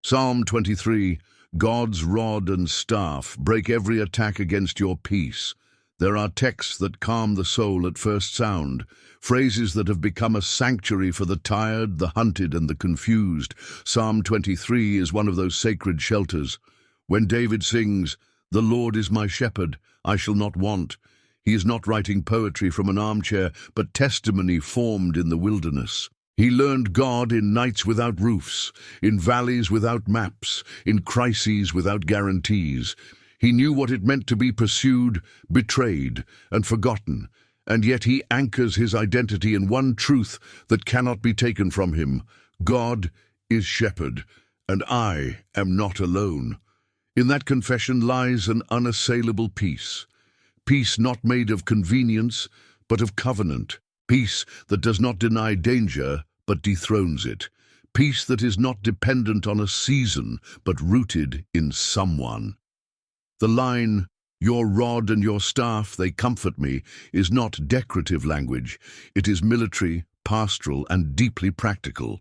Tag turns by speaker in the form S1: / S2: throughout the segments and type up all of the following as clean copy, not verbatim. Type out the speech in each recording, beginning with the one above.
S1: Psalm 23, God's rod and staff break every attack against your peace. There are texts that calm the soul at first sound, phrases that have become a sanctuary for the tired, the hunted, and the confused. Psalm 23 is one of those sacred shelters. When David sings, "The Lord is my shepherd, I shall not want," he is not writing poetry from an armchair, but testimony formed in the wilderness. He learned God in nights without roofs, in valleys without maps, in crises without guarantees. He knew what it meant to be pursued, betrayed, and forgotten, and yet he anchors his identity in one truth that cannot be taken from him. God is shepherd, and I am not alone. In that confession lies an unassailable peace. Peace not made of convenience, but of covenant. Peace that does not deny danger, but dethrones it. Peace that is not dependent on a season, but rooted in someone. The line, "Your rod and your staff, they comfort me," is not decorative language. It is military, pastoral, and deeply practical.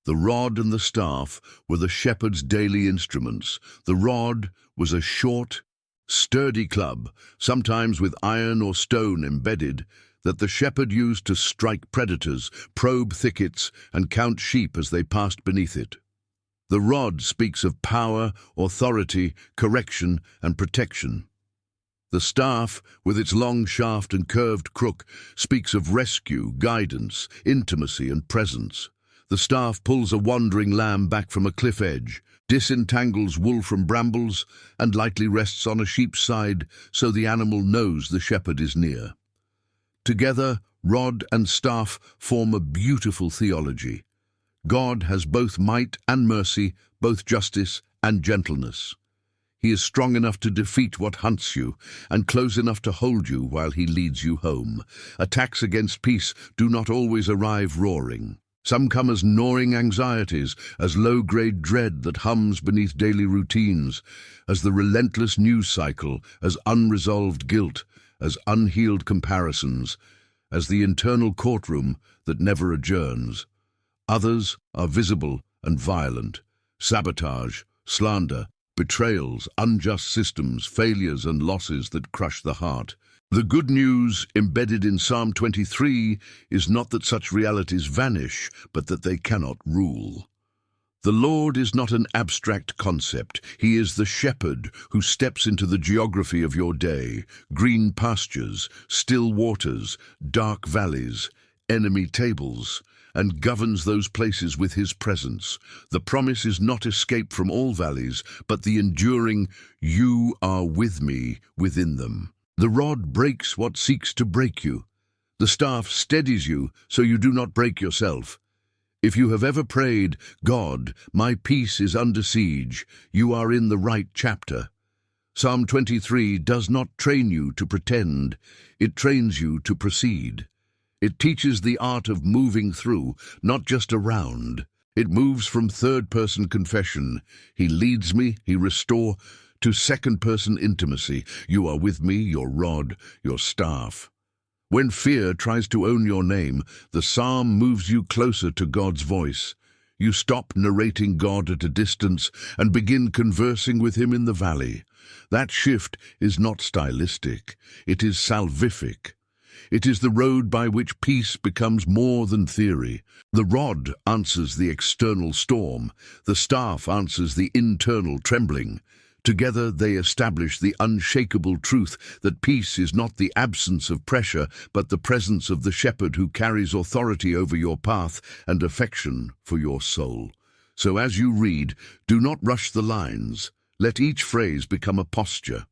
S1: The rod and the staff were the shepherd's daily instruments. The rod was a short, sturdy club, sometimes with iron or stone embedded, that the shepherd used to strike predators, probe thickets, and count sheep as they passed beneath it. The rod speaks of power, authority, correction, and protection. The staff, with its long shaft and curved crook, speaks of rescue, guidance, intimacy, and presence. The staff pulls a wandering lamb back from a cliff edge, disentangles wool from brambles, and lightly rests on a sheep's side so the animal knows the shepherd is near. Together, rod and staff form a beautiful theology. God has both might and mercy, both justice and gentleness. He is strong enough to defeat what hunts you, and close enough to hold you while he leads you home. Attacks against peace do not always arrive roaring. Some come as gnawing anxieties, as low-grade dread that hums beneath daily routines, as the relentless news cycle, as unresolved guilt, as unhealed comparisons, as the internal courtroom that never adjourns. Others are visible and violent: sabotage, slander, betrayals, unjust systems, failures and losses that crush the heart. The good news embedded in Psalm 23 is not that such realities vanish, but that they cannot rule. The Lord is not an abstract concept. He is the shepherd who steps into the geography of your day: green pastures, still waters, dark valleys, enemy tables, and governs those places with his presence. The promise is not escape from all valleys, but the enduring "you are with me" within them. The rod breaks what seeks to break you. The staff steadies you so you do not break yourself. If you have ever prayed, "God, my peace is under siege," you are in the right chapter. Psalm 23 does not train you to pretend, it trains you to proceed. It teaches the art of moving through, not just around. It moves from third-person confession, "He leads me, he restores," to second-person intimacy, "You are with me, your rod, your staff." When fear tries to own your name, the psalm moves you closer to God's voice. You stop narrating God at a distance and begin conversing with him in the valley. That shift is not stylistic, it is salvific. It is the road by which peace becomes more than theory. The rod answers the external storm, the staff answers the internal trembling. Together they establish the unshakable truth that peace is not the absence of pressure, but the presence of the shepherd who carries authority over your path and affection for your soul. So as you read, do not rush the lines. Let each phrase become a posture.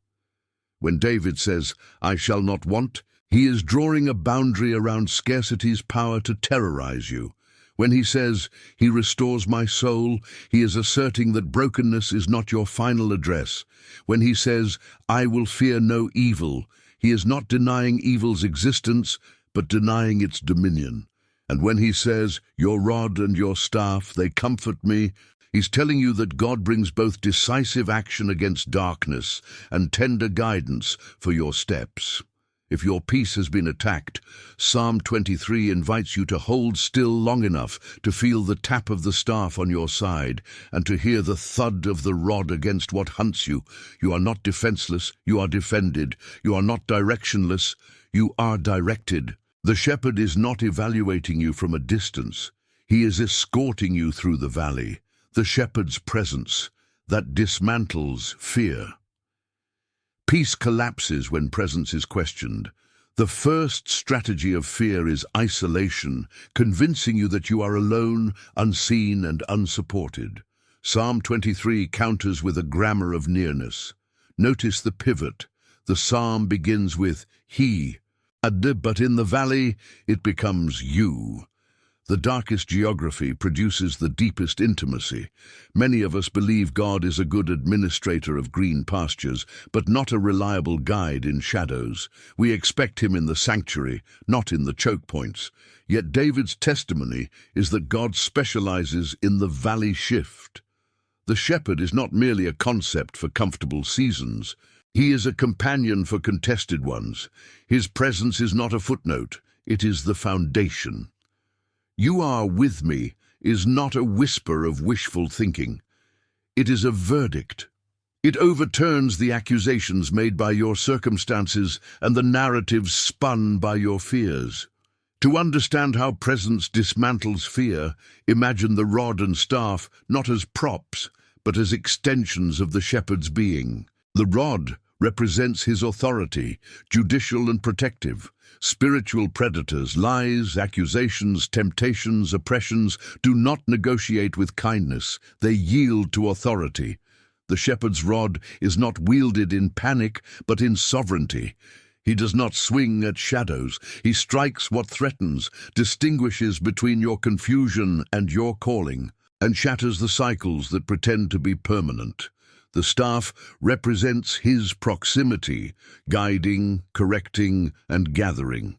S1: When David says, "I shall not want," he is drawing a boundary around scarcity's power to terrorize you. When he says, "He restores my soul," he is asserting that brokenness is not your final address. When he says, "I will fear no evil," he is not denying evil's existence, but denying its dominion. And when he says, "Your rod and your staff, they comfort me," he's telling you that God brings both decisive action against darkness and tender guidance for your steps. If your peace has been attacked, Psalm 23 invites you to hold still long enough to feel the tap of the staff on your side and to hear the thud of the rod against what hunts you. You are not defenseless, you are defended. You are not directionless, you are directed. The shepherd is not evaluating you from a distance. He is escorting you through the valley. The shepherd's presence that dismantles fear. Peace collapses when presence is questioned. The first strategy of fear is isolation, convincing you that you are alone, unseen, and unsupported. Psalm 23 counters with a grammar of nearness. Notice the pivot. The psalm begins with he, but in the valley it becomes you. The darkest geography produces the deepest intimacy. Many of us believe God is a good administrator of green pastures, but not a reliable guide in shadows. We expect him in the sanctuary, not in the choke points. Yet David's testimony is that God specializes in the valley shift. The shepherd is not merely a concept for comfortable seasons. He is a companion for contested ones. His presence is not a footnote, it is the foundation. "You are with me" is not a whisper of wishful thinking. It is a verdict. It overturns the accusations made by your circumstances and the narratives spun by your fears. To understand how presence dismantles fear, imagine the rod and staff not as props, but as extensions of the shepherd's being. The rod represents his authority, judicial and protective. Spiritual predators, lies, accusations, temptations, oppressions, do not negotiate with kindness. They yield to authority. The shepherd's rod is not wielded in panic, but in sovereignty. He does not swing at shadows. He strikes what threatens, distinguishes between your confusion and your calling, and shatters the cycles that pretend to be permanent. The staff represents his proximity, guiding, correcting, and gathering.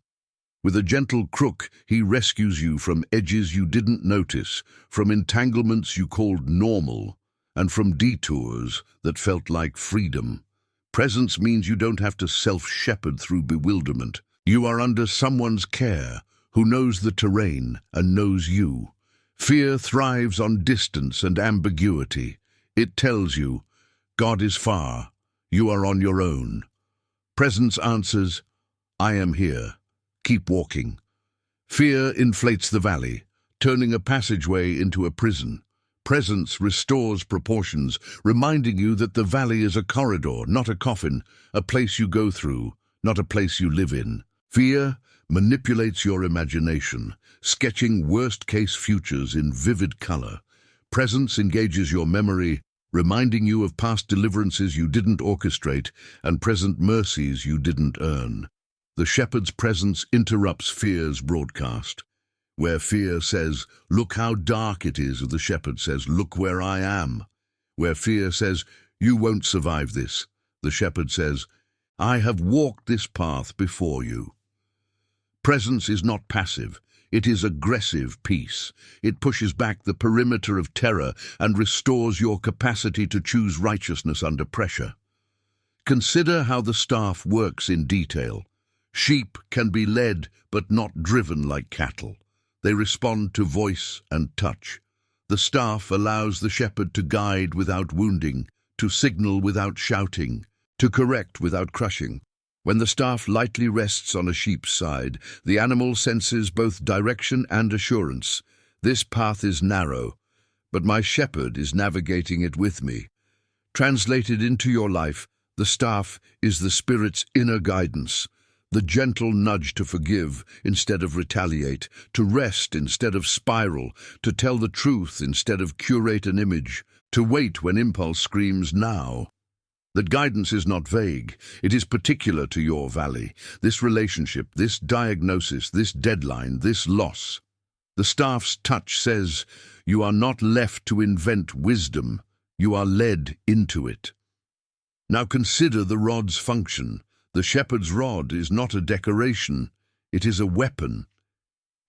S1: With a gentle crook, he rescues you from edges you didn't notice, from entanglements you called normal, and from detours that felt like freedom. Presence means you don't have to self-shepherd through bewilderment. You are under someone's care, who knows the terrain and knows you. Fear thrives on distance and ambiguity. It tells you, God is far, you are on your own. Presence answers, I am here, keep walking. Fear inflates the valley, turning a passageway into a prison. Presence restores proportions, reminding you that the valley is a corridor, not a coffin, a place you go through, not a place you live in. Fear manipulates your imagination, sketching worst-case futures in vivid color. Presence engages your memory, reminding you of past deliverances you didn't orchestrate and present mercies you didn't earn. The shepherd's presence interrupts fear's broadcast. Where fear says, look how dark it is, the shepherd says, look where I am. Where fear says, you won't survive this, the shepherd says, I have walked this path before you. Presence is not passive. It is aggressive peace. It pushes back the perimeter of terror and restores your capacity to choose righteousness under pressure. Consider how the staff works in detail. Sheep can be led but not driven like cattle. They respond to voice and touch. The staff allows the shepherd to guide without wounding, to signal without shouting, to correct without crushing. When the staff lightly rests on a sheep's side, the animal senses both direction and assurance. This path is narrow, but my shepherd is navigating it with me. Translated into your life, the staff is the Spirit's inner guidance, the gentle nudge to forgive instead of retaliate, to rest instead of spiral, to tell the truth instead of curate an image, to wait when impulse screams now. That guidance is not vague. It is particular to your valley, this relationship, this diagnosis, this deadline, this loss. The staff's touch says, you are not left to invent wisdom, you are led into it. Now consider the rod's function. The shepherd's rod is not a decoration, it is a weapon.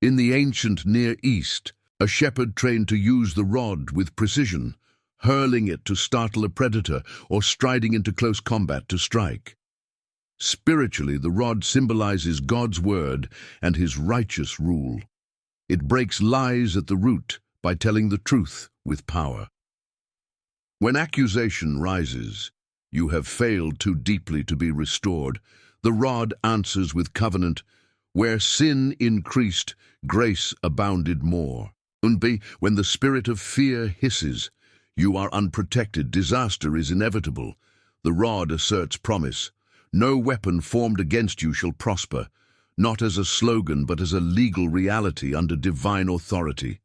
S1: In the ancient Near East, a shepherd trained to use the rod with precision, hurling it to startle a predator or striding into close combat to strike. Spiritually, the rod symbolizes God's word and his righteous rule. It breaks lies at the root by telling the truth with power. When accusation rises, you have failed too deeply to be restored. The rod answers with covenant. Where sin increased, grace abounded more. When the spirit of fear hisses, you are unprotected, disaster is inevitable. The rod asserts promise. No weapon formed against you shall prosper, not as a slogan but as a legal reality under divine authority.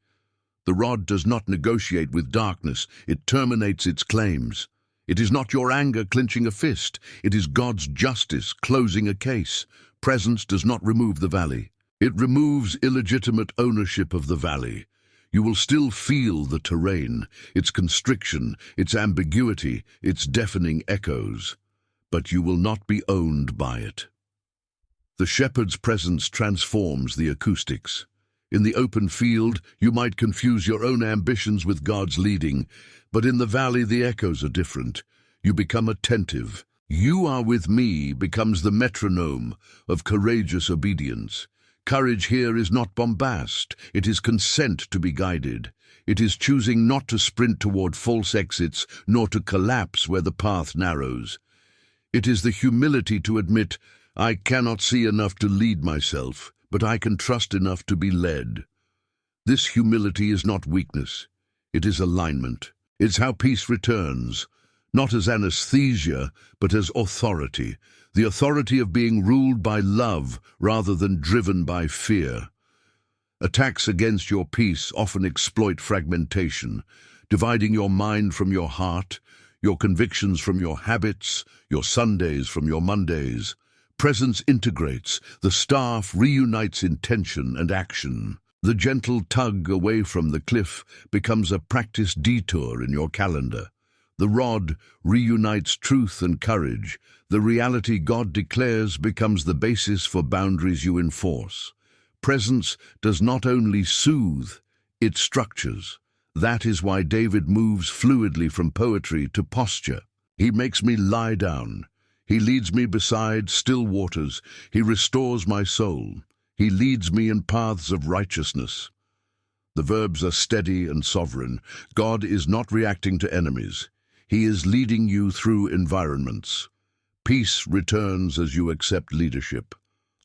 S1: The rod does not negotiate with darkness, it terminates its claims. It is not your anger clenching a fist, it is God's justice closing a case. Presence does not remove the valley. It removes illegitimate ownership of the valley. You will still feel the terrain, its constriction, its ambiguity, its deafening echoes, but you will not be owned by it. The shepherd's presence transforms the acoustics. In the open field, you might confuse your own ambitions with God's leading, but in the valley the echoes are different. You become attentive. "You are with me" becomes the metronome of courageous obedience. Courage here is not bombast, it is consent to be guided. It is choosing not to sprint toward false exits, nor to collapse where the path narrows. It is the humility to admit, I cannot see enough to lead myself, but I can trust enough to be led. This humility is not weakness, it is alignment. It's how peace returns, not as anesthesia, but as authority. The authority of being ruled by love rather than driven by fear. Attacks against your peace often exploit fragmentation, dividing your mind from your heart, your convictions from your habits, your Sundays from your Mondays. Presence integrates, the staff reunites intention and action. The gentle tug away from the cliff becomes a practiced detour in your calendar. The rod reunites truth and courage. The reality God declares becomes the basis for boundaries you enforce. Presence does not only soothe, it structures. That is why David moves fluidly from poetry to posture. He makes me lie down. He leads me beside still waters. He restores my soul. He leads me in paths of righteousness. The verbs are steady and sovereign. God is not reacting to enemies. He is leading you through environments. Peace returns as you accept leadership.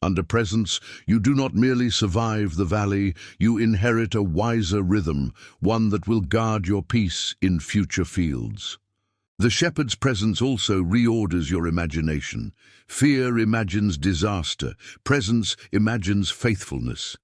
S1: Under presence, you do not merely survive the valley, you inherit a wiser rhythm, one that will guard your peace in future fields. The shepherd's presence also reorders your imagination. Fear imagines disaster. Presence imagines faithfulness.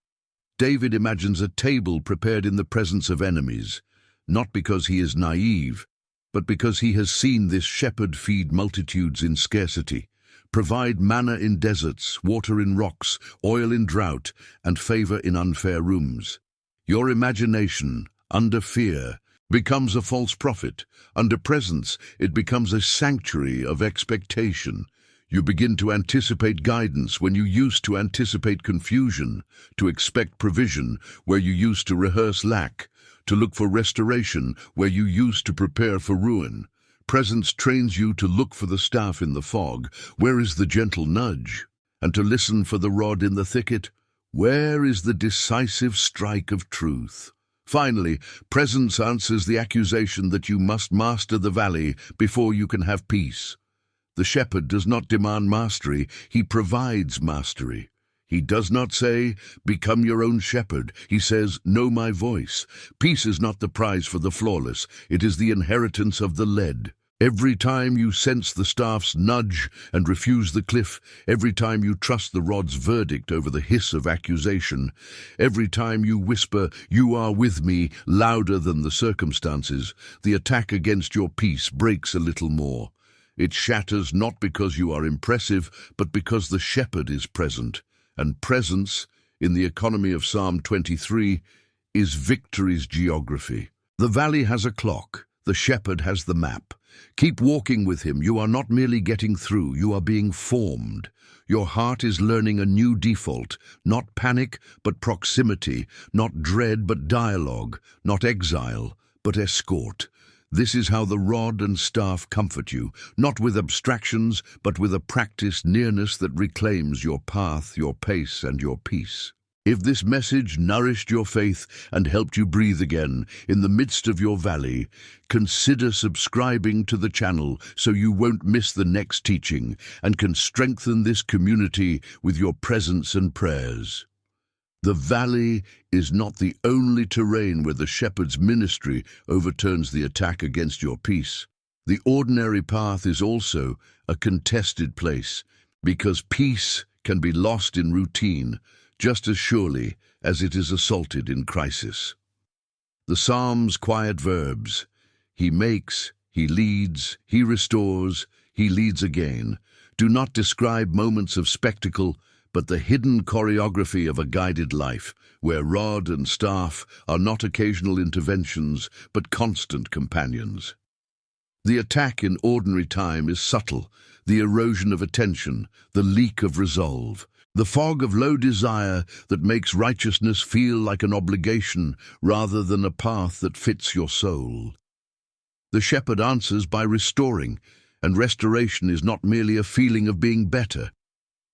S1: David imagines a table prepared in the presence of enemies, not because he is naive, but because he has seen this shepherd feed multitudes in scarcity, provide manna in deserts, water in rocks, oil in drought, and favor in unfair rooms. Your imagination, under fear, becomes a false prophet. Under presence, it becomes a sanctuary of expectation. You begin to anticipate guidance when you used to anticipate confusion, to expect provision where you used to rehearse lack, to look for restoration where you used to prepare for ruin. Presence trains you to look for the staff in the fog, where is the gentle nudge? And to listen for the rod in the thicket, where is the decisive strike of truth? Finally, presence answers the accusation that you must master the valley before you can have peace. The shepherd does not demand mastery, he provides mastery. He does not say, become your own shepherd. He says, know my voice. Peace is not the prize for the flawless, it is the inheritance of the led. Every time you sense the staff's nudge and refuse the cliff, every time you trust the rod's verdict over the hiss of accusation, every time you whisper, you are with me, louder than the circumstances, the attack against your peace breaks a little more. It shatters not because you are impressive, but because the shepherd is present. And presence, in the economy of Psalm 23, is victory's geography. The valley has a clock, the shepherd has the map. Keep walking with him. You are not merely getting through, you are being formed. Your heart is learning a new default, not panic, but proximity, not dread, but dialogue, not exile, but escort. This is how the rod and staff comfort you, not with abstractions, but with a practiced nearness that reclaims your path, your pace, and your peace. If this message nourished your faith and helped you breathe again in the midst of your valley, consider subscribing to the channel so you won't miss the next teaching and can strengthen this community with your presence and prayers. The valley is not the only terrain where the shepherd's ministry overturns the attack against your peace. The ordinary path is also a contested place, because peace can be lost in routine just as surely as it is assaulted in crisis. The Psalms' quiet verbs, he makes, he leads, he restores, he leads again, do not describe moments of spectacle, but the hidden choreography of a guided life, where rod and staff are not occasional interventions, but constant companions. The attack in ordinary time is subtle, the erosion of attention, the leak of resolve, the fog of low desire that makes righteousness feel like an obligation rather than a path that fits your soul. The shepherd answers by restoring, and restoration is not merely a feeling of being better.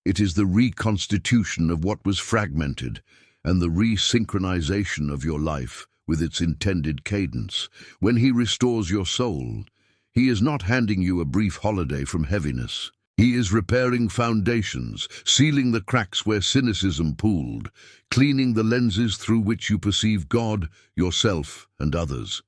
S1: It is the reconstitution of what was fragmented and the resynchronization of your life with its intended cadence. When he restores your soul, he is not handing you a brief holiday from heaviness. He is repairing foundations, sealing the cracks where cynicism pooled, cleaning the lenses through which you perceive God, yourself, and others.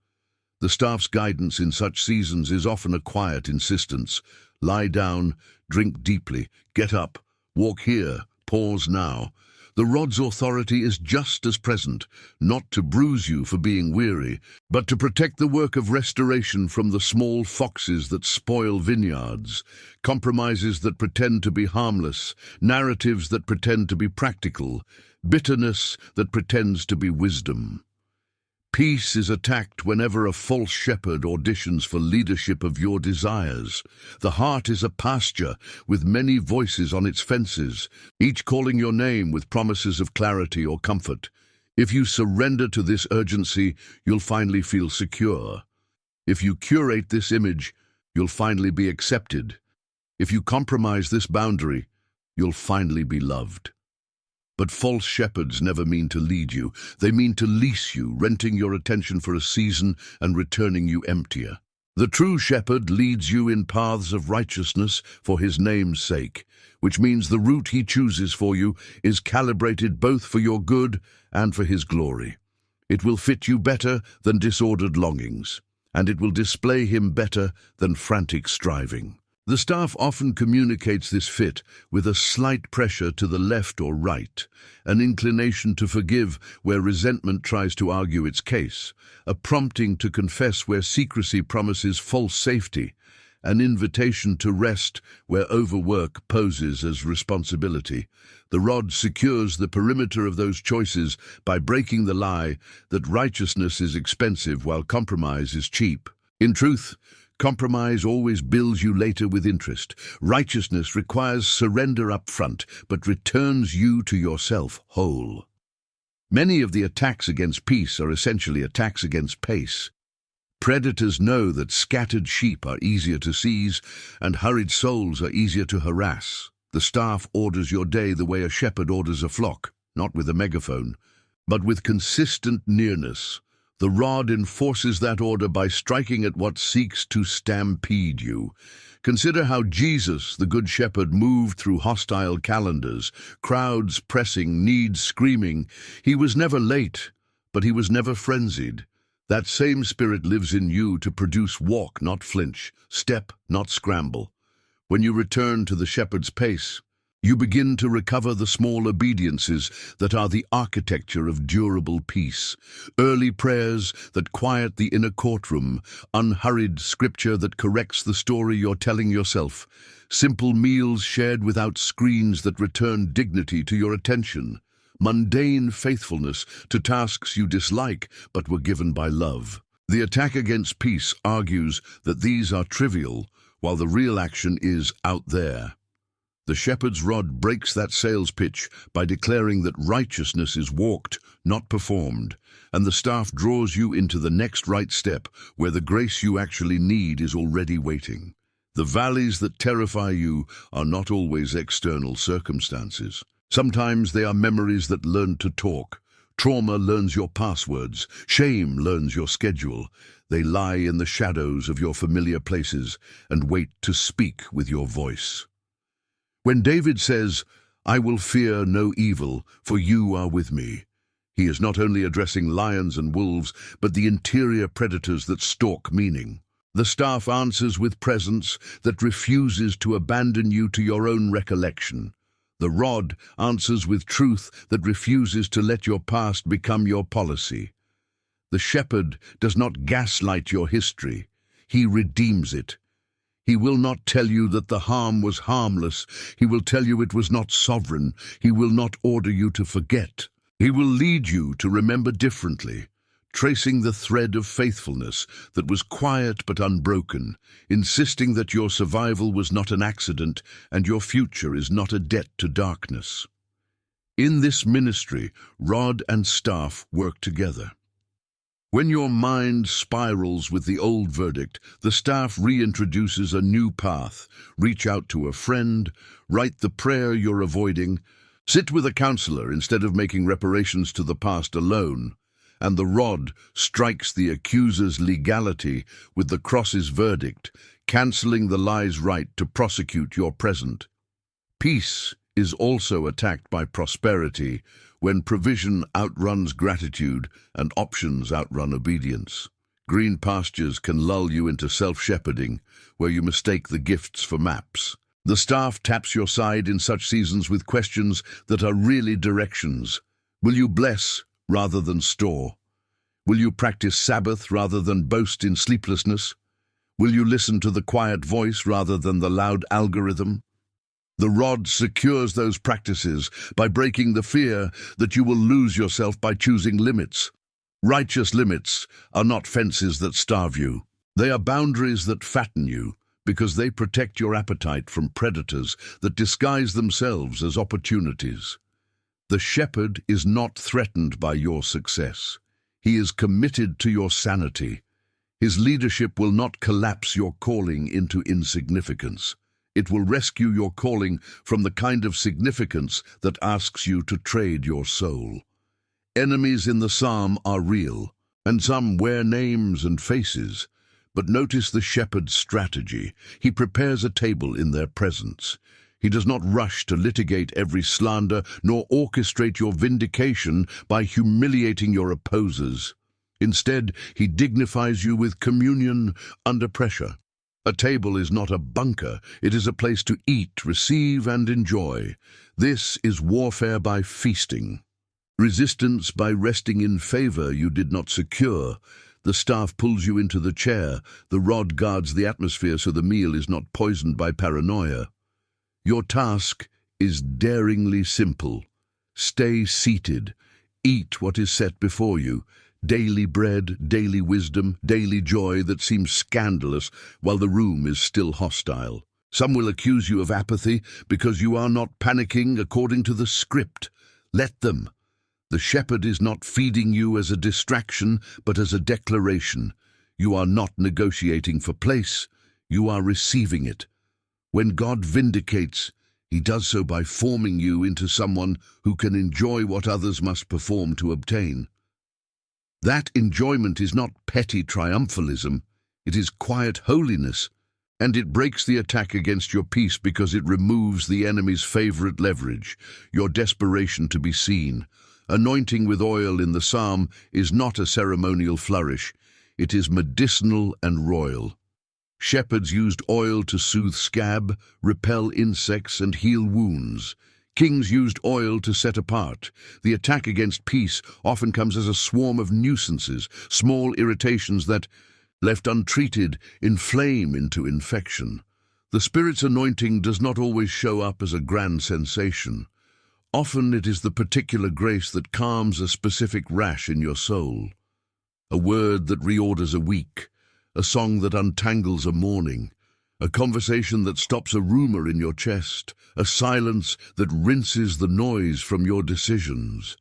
S1: The staff's guidance in such seasons is often a quiet insistence. Lie down, drink deeply, get up, walk here, pause now. The rod's authority is just as present, not to bruise you for being weary, but to protect the work of restoration from the small foxes that spoil vineyards, compromises that pretend to be harmless, narratives that pretend to be practical, bitterness that pretends to be wisdom. Peace is attacked whenever a false shepherd auditions for leadership of your desires. The heart is a pasture with many voices on its fences, each calling your name with promises of clarity or comfort. If you surrender to this urgency, you'll finally feel secure. If you curate this image, you'll finally be accepted. If you compromise this boundary, you'll finally be loved. But false shepherds never mean to lead you. They mean to lease you, renting your attention for a season and returning you emptier. The true shepherd leads you in paths of righteousness for his name's sake, which means the route he chooses for you is calibrated both for your good and for his glory. It will fit you better than disordered longings, and it will display him better than frantic striving. The staff often communicates this fit with a slight pressure to the left or right, an inclination to forgive where resentment tries to argue its case, a prompting to confess where secrecy promises false safety, an invitation to rest where overwork poses as responsibility. The rod secures the perimeter of those choices by breaking the lie that righteousness is expensive while compromise is cheap. In truth, compromise always bills you later with interest. Righteousness requires surrender up front, but returns you to yourself whole. Many of the attacks against peace are essentially attacks against pace. Predators know that scattered sheep are easier to seize, and hurried souls are easier to harass. The staff orders your day the way a shepherd orders a flock, not with a megaphone, but with consistent nearness. The rod enforces that order by striking at what seeks to stampede you. Consider how Jesus, the Good Shepherd, moved through hostile calendars, crowds pressing, needs screaming. He was never late, but he was never frenzied. That same spirit lives in you to produce walk, not flinch, step, not scramble. When you return to the shepherd's pace, you begin to recover the small obediences that are the architecture of durable peace. Early prayers that quiet the inner courtroom, unhurried scripture that corrects the story you're telling yourself, simple meals shared without screens that return dignity to your attention, mundane faithfulness to tasks you dislike but were given by love. The attack against peace argues that these are trivial, while the real action is out there. The shepherd's rod breaks that sales pitch by declaring that righteousness is walked, not performed, and the staff draws you into the next right step where the grace you actually need is already waiting. The valleys that terrify you are not always external circumstances. Sometimes they are memories that learn to talk. Trauma learns your passwords. Shame learns your schedule. They lie in the shadows of your familiar places and wait to speak with your voice. When David says, "I will fear no evil, for you are with me," he is not only addressing lions and wolves, but the interior predators that stalk meaning. The staff answers with presence that refuses to abandon you to your own recollection. The rod answers with truth that refuses to let your past become your policy. The shepherd does not gaslight your history. He redeems it. He will not tell you that the harm was harmless. He will tell you it was not sovereign. He will not order you to forget. He will lead you to remember differently, tracing the thread of faithfulness that was quiet but unbroken, insisting that your survival was not an accident and your future is not a debt to darkness. In this ministry, rod and staff work together. When your mind spirals with the old verdict, the staff reintroduces a new path. Reach out to a friend, write the prayer you're avoiding, sit with a counselor instead of making reparations to the past alone, and the rod strikes the accuser's legality with the cross's verdict, cancelling the lie's right to prosecute your present. Peace is also attacked by prosperity, when provision outruns gratitude and options outrun obedience. Green pastures can lull you into self-shepherding, where you mistake the gifts for maps. The staff taps your side in such seasons with questions that are really directions. Will you bless rather than store? Will you practice Sabbath rather than boast in sleeplessness? Will you listen to the quiet voice rather than the loud algorithm? The rod secures those practices by breaking the fear that you will lose yourself by choosing limits. Righteous limits are not fences that starve you. They are boundaries that fatten you, because they protect your appetite from predators that disguise themselves as opportunities. The shepherd is not threatened by your success. He is committed to your sanity. His leadership will not collapse your calling into insignificance. It will rescue your calling from the kind of significance that asks you to trade your soul. Enemies in the psalm are real, and some wear names and faces. But notice the shepherd's strategy. He prepares a table in their presence. He does not rush to litigate every slander, nor orchestrate your vindication by humiliating your opposers. Instead, he dignifies you with communion under pressure. A table is not a bunker. It is a place to eat, receive, and enjoy. This is warfare by feasting. Resistance by resting in favor you did not secure. The staff pulls you into the chair. The rod guards the atmosphere so the meal is not poisoned by paranoia. Your task is daringly simple. Stay seated. Eat what is set before you. Daily bread, daily wisdom, daily joy that seems scandalous while the room is still hostile. Some will accuse you of apathy because you are not panicking according to the script. Let them. The shepherd is not feeding you as a distraction, but as a declaration. You are not negotiating for place. You are receiving it. When God vindicates, he does so by forming you into someone who can enjoy what others must perform to obtain. That enjoyment is not petty triumphalism, it is quiet holiness, and it breaks the attack against your peace because it removes the enemy's favorite leverage, your desperation to be seen. Anointing with oil in the psalm is not a ceremonial flourish, it is medicinal and royal. Shepherds used oil to soothe scab, repel insects, and heal wounds. Kings used oil to set apart. The attack against peace often comes as a swarm of nuisances, small irritations that, left untreated, inflame into infection. The Spirit's anointing does not always show up as a grand sensation. Often it is the particular grace that calms a specific rash in your soul. A word that reorders a week, a song that untangles a morning, a conversation that stops a rumor in your chest, a silence that rinses the noise from your decisions.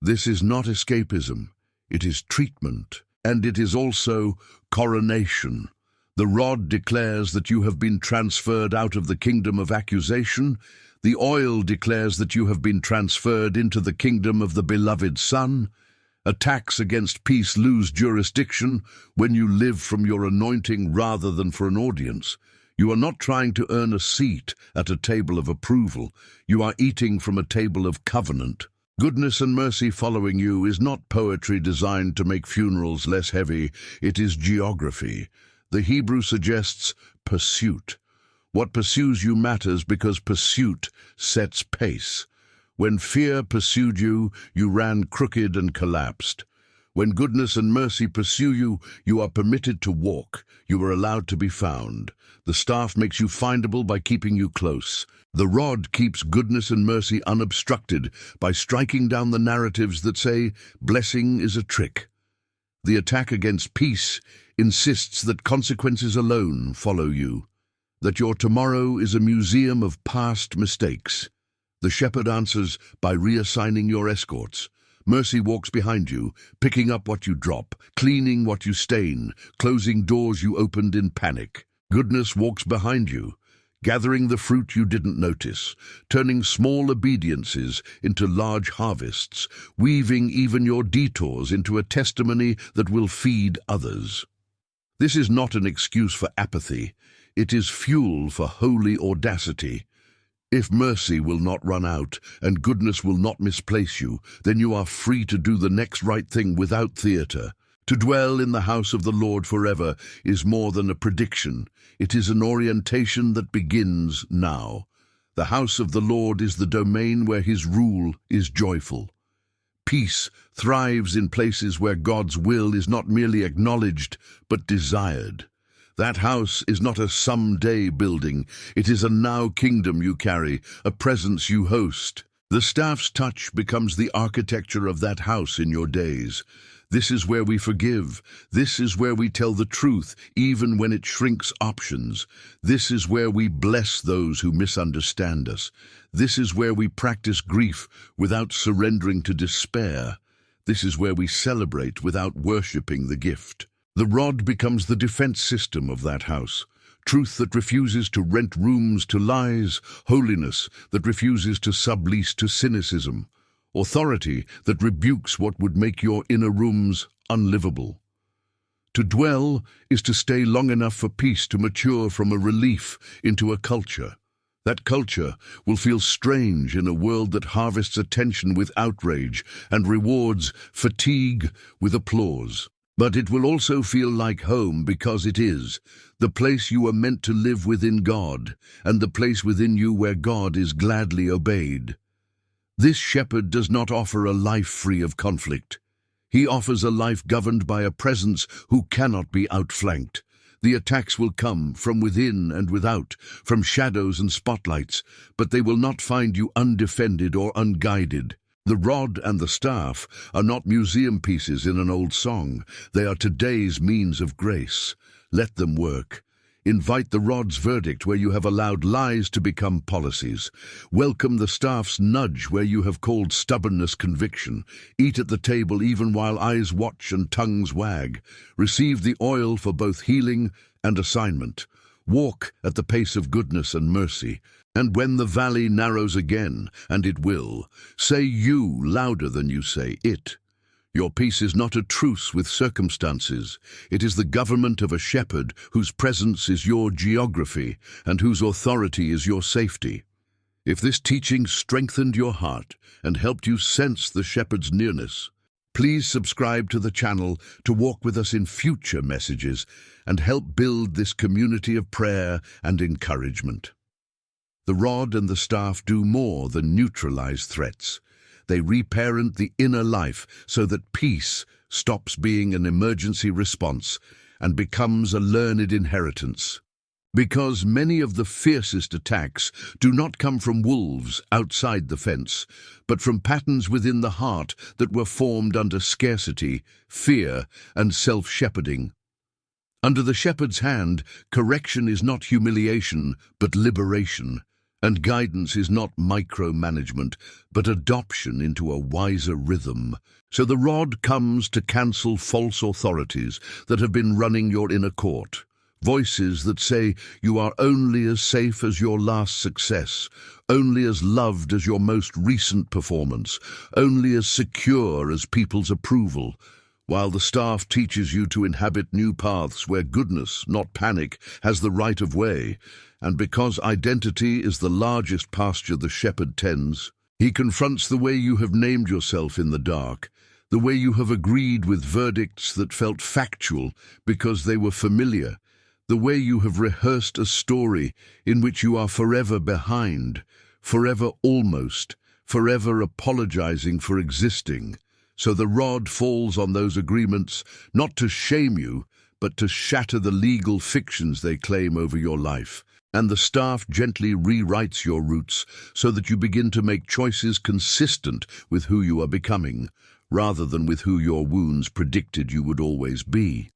S1: This is not escapism, it is treatment, and it is also coronation. The rod declares that you have been transferred out of the kingdom of accusation. The oil declares that you have been transferred into the kingdom of the beloved Son. Attacks against peace lose jurisdiction when you live from your anointing rather than for an audience. You are not trying to earn a seat at a table of approval. You are eating from a table of covenant. Goodness and mercy following you is not poetry designed to make funerals less heavy. It is geography. The Hebrew suggests pursuit. What pursues you matters because pursuit sets pace. When fear pursued you, you ran crooked and collapsed. When goodness and mercy pursue you, you are permitted to walk. You are allowed to be found. The staff makes you findable by keeping you close. The rod keeps goodness and mercy unobstructed by striking down the narratives that say blessing is a trick. The attack against peace insists that consequences alone follow you, that your tomorrow is a museum of past mistakes. The shepherd answers by reassigning your escorts. Mercy walks behind you, picking up what you drop, cleaning what you stain, closing doors you opened in panic. Goodness walks behind you, gathering the fruit you didn't notice, turning small obediences into large harvests, weaving even your detours into a testimony that will feed others. This is not an excuse for apathy. It is fuel for holy audacity. If mercy will not run out and goodness will not misplace you, then you are free to do the next right thing without theater. To dwell in the house of the Lord forever is more than a prediction. It is an orientation that begins now. The house of the Lord is the domain where his rule is joyful. Peace thrives in places where God's will is not merely acknowledged, but desired. That house is not a someday building. It is a now kingdom you carry, a presence you host. The staff's touch becomes the architecture of that house in your days. This is where we forgive. This is where we tell the truth, even when it shrinks options. This is where we bless those who misunderstand us. This is where we practice grief without surrendering to despair. This is where we celebrate without worshipping the gift. The rod becomes the defense system of that house. Truth that refuses to rent rooms to lies, holiness that refuses to sublease to cynicism, authority that rebukes what would make your inner rooms unlivable. To dwell is to stay long enough for peace to mature from a relief into a culture. That culture will feel strange in a world that harvests attention with outrage and rewards fatigue with applause. But it will also feel like home because it is the place you are meant to live within God, and the place within you where God is gladly obeyed. This shepherd does not offer a life free of conflict. He offers a life governed by a presence who cannot be outflanked. The attacks will come from within and without, from shadows and spotlights, but they will not find you undefended or unguided. The rod and the staff are not museum pieces in an old song. They are today's means of grace. Let them work. Invite the rod's verdict where you have allowed lies to become policies. Welcome the staff's nudge where you have called stubbornness conviction. Eat at the table even while eyes watch and tongues wag. Receive the oil for both healing and assignment. Walk at the pace of goodness and mercy. And when the valley narrows again, and it will, say you louder than you say it. Your peace is not a truce with circumstances. It is the government of a shepherd whose presence is your geography and whose authority is your safety. If this teaching strengthened your heart and helped you sense the shepherd's nearness, please subscribe to the channel to walk with us in future messages and help build this community of prayer and encouragement. The rod and the staff do more than neutralize threats. They reparent the inner life so that peace stops being an emergency response and becomes a learned inheritance. Because many of the fiercest attacks do not come from wolves outside the fence, but from patterns within the heart that were formed under scarcity, fear, and self-shepherding. Under the shepherd's hand, correction is not humiliation, but liberation. And guidance is not micromanagement, but adoption into a wiser rhythm. So the rod comes to cancel false authorities that have been running your inner court. Voices that say you are only as safe as your last success, only as loved as your most recent performance, only as secure as people's approval. While the staff teaches you to inhabit new paths where goodness, not panic, has the right of way. And because identity is the largest pasture the shepherd tends, he confronts the way you have named yourself in the dark, the way you have agreed with verdicts that felt factual because they were familiar, the way you have rehearsed a story in which you are forever behind, forever almost, forever apologizing for existing. So the rod falls on those agreements, not to shame you, but to shatter the legal fictions they claim over your life. And the staff gently rewrites your roots so that you begin to make choices consistent with who you are becoming, rather than with who your wounds predicted you would always be.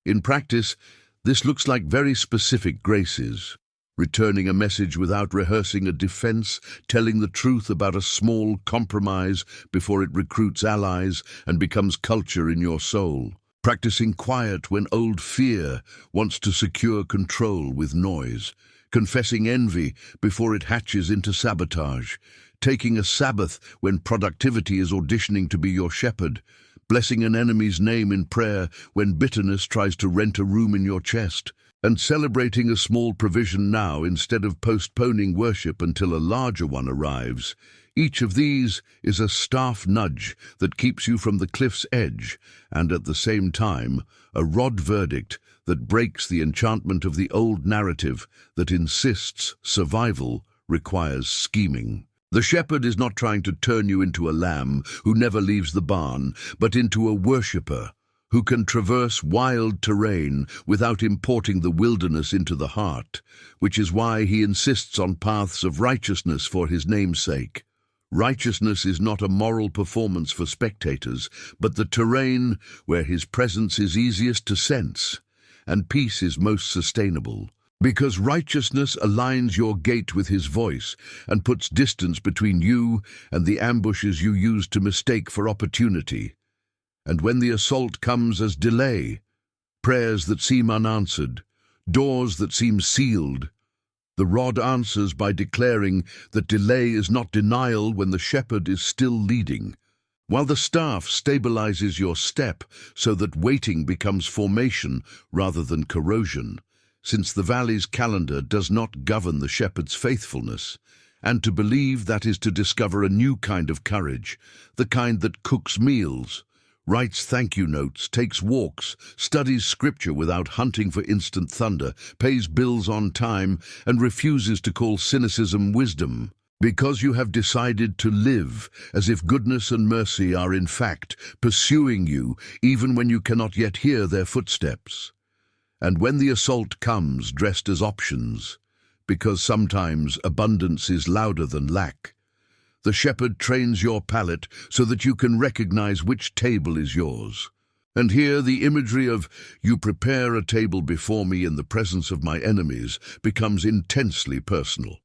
S1: In practice, this looks like very specific graces. Returning a message without rehearsing a defense, telling the truth about a small compromise before it recruits allies and becomes culture in your soul. Practicing quiet when old fear wants to secure control with noise. Confessing envy before it hatches into sabotage. Taking a Sabbath when productivity is auditioning to be your shepherd. Blessing an enemy's name in prayer when bitterness tries to rent a room in your chest. And celebrating a small provision now instead of postponing worship until a larger one arrives. Each of these is a staff nudge that keeps you from the cliff's edge, and at the same time, a rod verdict that breaks the enchantment of the old narrative that insists survival requires scheming. The shepherd is not trying to turn you into a lamb who never leaves the barn, but into a worshipper who can traverse wild terrain without importing the wilderness into the heart, which is why he insists on paths of righteousness for his name's sake. Righteousness is not a moral performance for spectators, but the terrain where his presence is easiest to sense, and peace is most sustainable. Because righteousness aligns your gait with his voice and puts distance between you and the ambushes you use to mistake for opportunity. And when the assault comes as delay, prayers that seem unanswered, doors that seem sealed, the rod answers by declaring that delay is not denial when the shepherd is still leading, while the staff stabilizes your step so that waiting becomes formation rather than corrosion, since the valley's calendar does not govern the shepherd's faithfulness. And to believe that is to discover a new kind of courage, the kind that cooks meals, writes thank you notes, takes walks, studies scripture without hunting for instant thunder, pays bills on time, and refuses to call cynicism wisdom. Because you have decided to live as if goodness and mercy are in fact pursuing you even when you cannot yet hear their footsteps. And when the assault comes dressed as options, because sometimes abundance is louder than lack, the shepherd trains your palate so that you can recognize which table is yours. And here the imagery of "you prepare a table before me in the presence of my enemies" becomes intensely personal.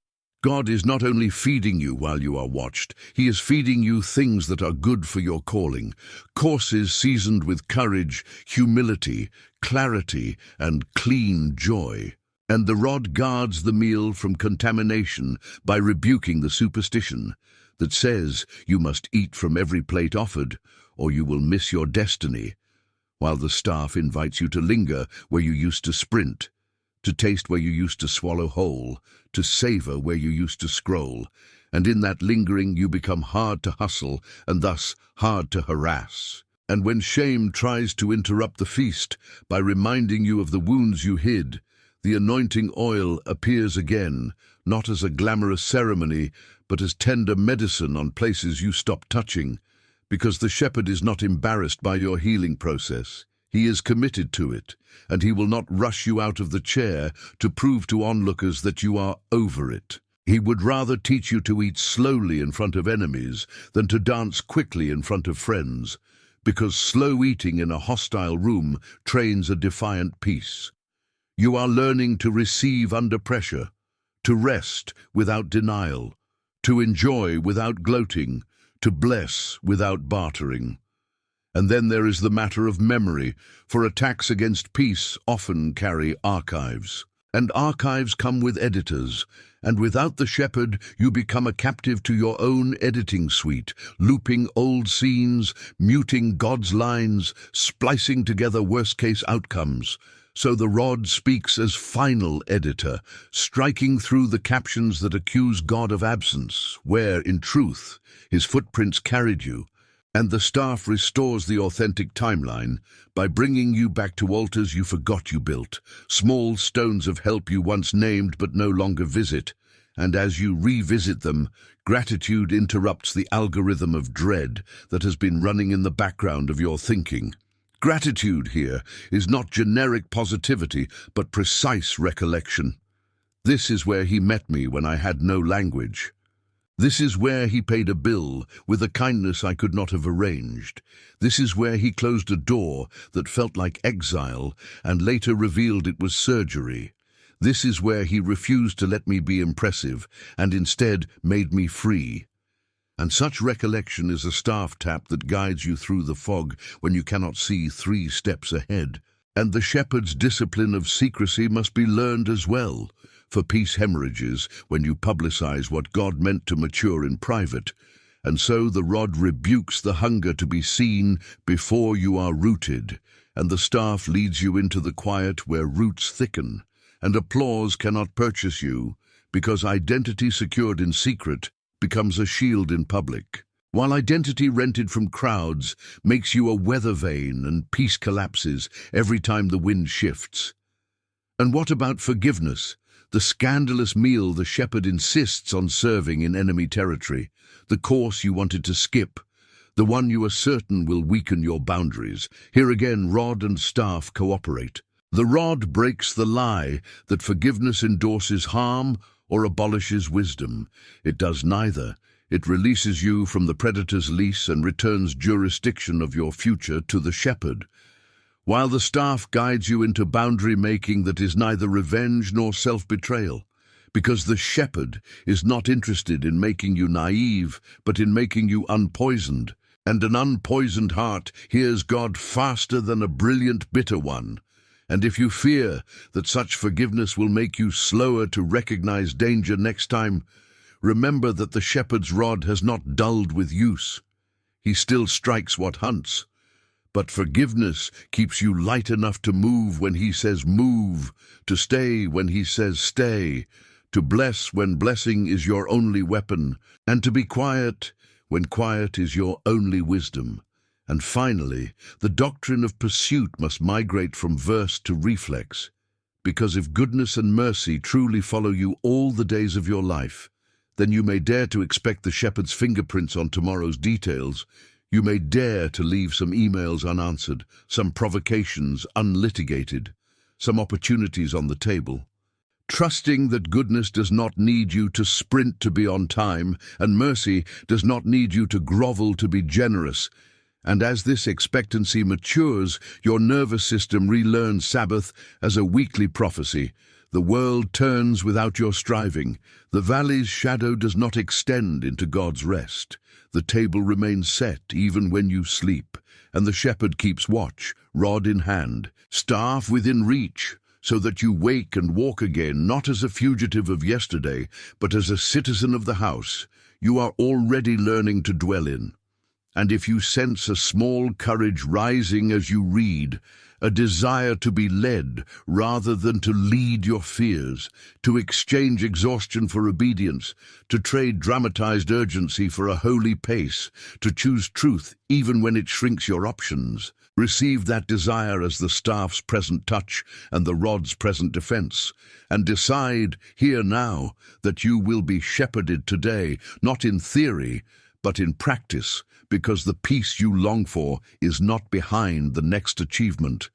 S1: God is not only feeding you while you are watched, he is feeding you things that are good for your calling, courses seasoned with courage, humility, clarity, and clean joy. And the rod guards the meal from contamination by rebuking the superstition that says you must eat from every plate offered or you will miss your destiny, while the staff invites you to linger where you used to sprint, to taste where you used to swallow whole, to savor where you used to scroll, and in that lingering you become hard to hustle and thus hard to harass. And when shame tries to interrupt the feast by reminding you of the wounds you hid, the anointing oil appears again, not as a glamorous ceremony, but as tender medicine on places you stopped touching, because the shepherd is not embarrassed by your healing process. He is committed to it, and he will not rush you out of the chair to prove to onlookers that you are over it. He would rather teach you to eat slowly in front of enemies than to dance quickly in front of friends, because slow eating in a hostile room trains a defiant peace. You are learning to receive under pressure, to rest without denial, to enjoy without gloating, to bless without bartering. And then there is the matter of memory, for attacks against peace often carry archives. And archives come with editors, and without the shepherd you become a captive to your own editing suite, looping old scenes, muting God's lines, splicing together worst-case outcomes. So the rod speaks as final editor, striking through the captions that accuse God of absence, where, in truth, his footprints carried you. And the staff restores the authentic timeline by bringing you back to altars you forgot you built, small stones of help you once named but no longer visit. And as you revisit them, gratitude interrupts the algorithm of dread that has been running in the background of your thinking. Gratitude here is not generic positivity, but precise recollection. This is where he met me when I had no language. This is where he paid a bill with a kindness I could not have arranged. This is where he closed a door that felt like exile and later revealed it was surgery. This is where he refused to let me be impressive and instead made me free. And such recollection is a staff tap that guides you through the fog when you cannot see 3 steps ahead. And the shepherd's discipline of secrecy must be learned as well. For peace hemorrhages when you publicize what God meant to mature in private. And so the rod rebukes the hunger to be seen before you are rooted, and the staff leads you into the quiet where roots thicken, and applause cannot purchase you, because identity secured in secret becomes a shield in public, while identity rented from crowds makes you a weather vane and peace collapses every time the wind shifts. And what about forgiveness? The scandalous meal the shepherd insists on serving in enemy territory, the course you wanted to skip, the one you are certain will weaken your boundaries. Here again, rod and staff cooperate. The rod breaks the lie that forgiveness endorses harm or abolishes wisdom. It does neither. It releases you from the predator's leash and returns jurisdiction of your future to the shepherd, while the staff guides you into boundary making that is neither revenge nor self-betrayal, because the shepherd is not interested in making you naive, but in making you unpoisoned, and an unpoisoned heart hears God faster than a brilliant bitter one. And if you fear that such forgiveness will make you slower to recognize danger next time, remember that the shepherd's rod has not dulled with use. He still strikes what hunts. But forgiveness keeps you light enough to move when he says move, to stay when he says stay, to bless when blessing is your only weapon, and to be quiet when quiet is your only wisdom. And finally, the doctrine of pursuit must migrate from verse to reflex, because if goodness and mercy truly follow you all the days of your life, then you may dare to expect the shepherd's fingerprints on tomorrow's details. You may dare to leave some emails unanswered, some provocations unlitigated, some opportunities on the table. Trusting that goodness does not need you to sprint to be on time, and mercy does not need you to grovel to be generous. And as this expectancy matures, your nervous system relearns Sabbath as a weekly prophecy. The world turns without your striving. The valley's shadow does not extend into God's rest. The table remains set even when you sleep, and the shepherd keeps watch, rod in hand, staff within reach, so that you wake and walk again, not as a fugitive of yesterday, but as a citizen of the house you are already learning to dwell in. And if you sense a small courage rising as you read, a desire to be led rather than to lead your fears, to exchange exhaustion for obedience, to trade dramatized urgency for a holy pace, to choose truth even when it shrinks your options, receive that desire as the staff's present touch and the rod's present defense, and decide here now that you will be shepherded today, not in theory, but in practice, because the peace you long for is not behind the next achievement.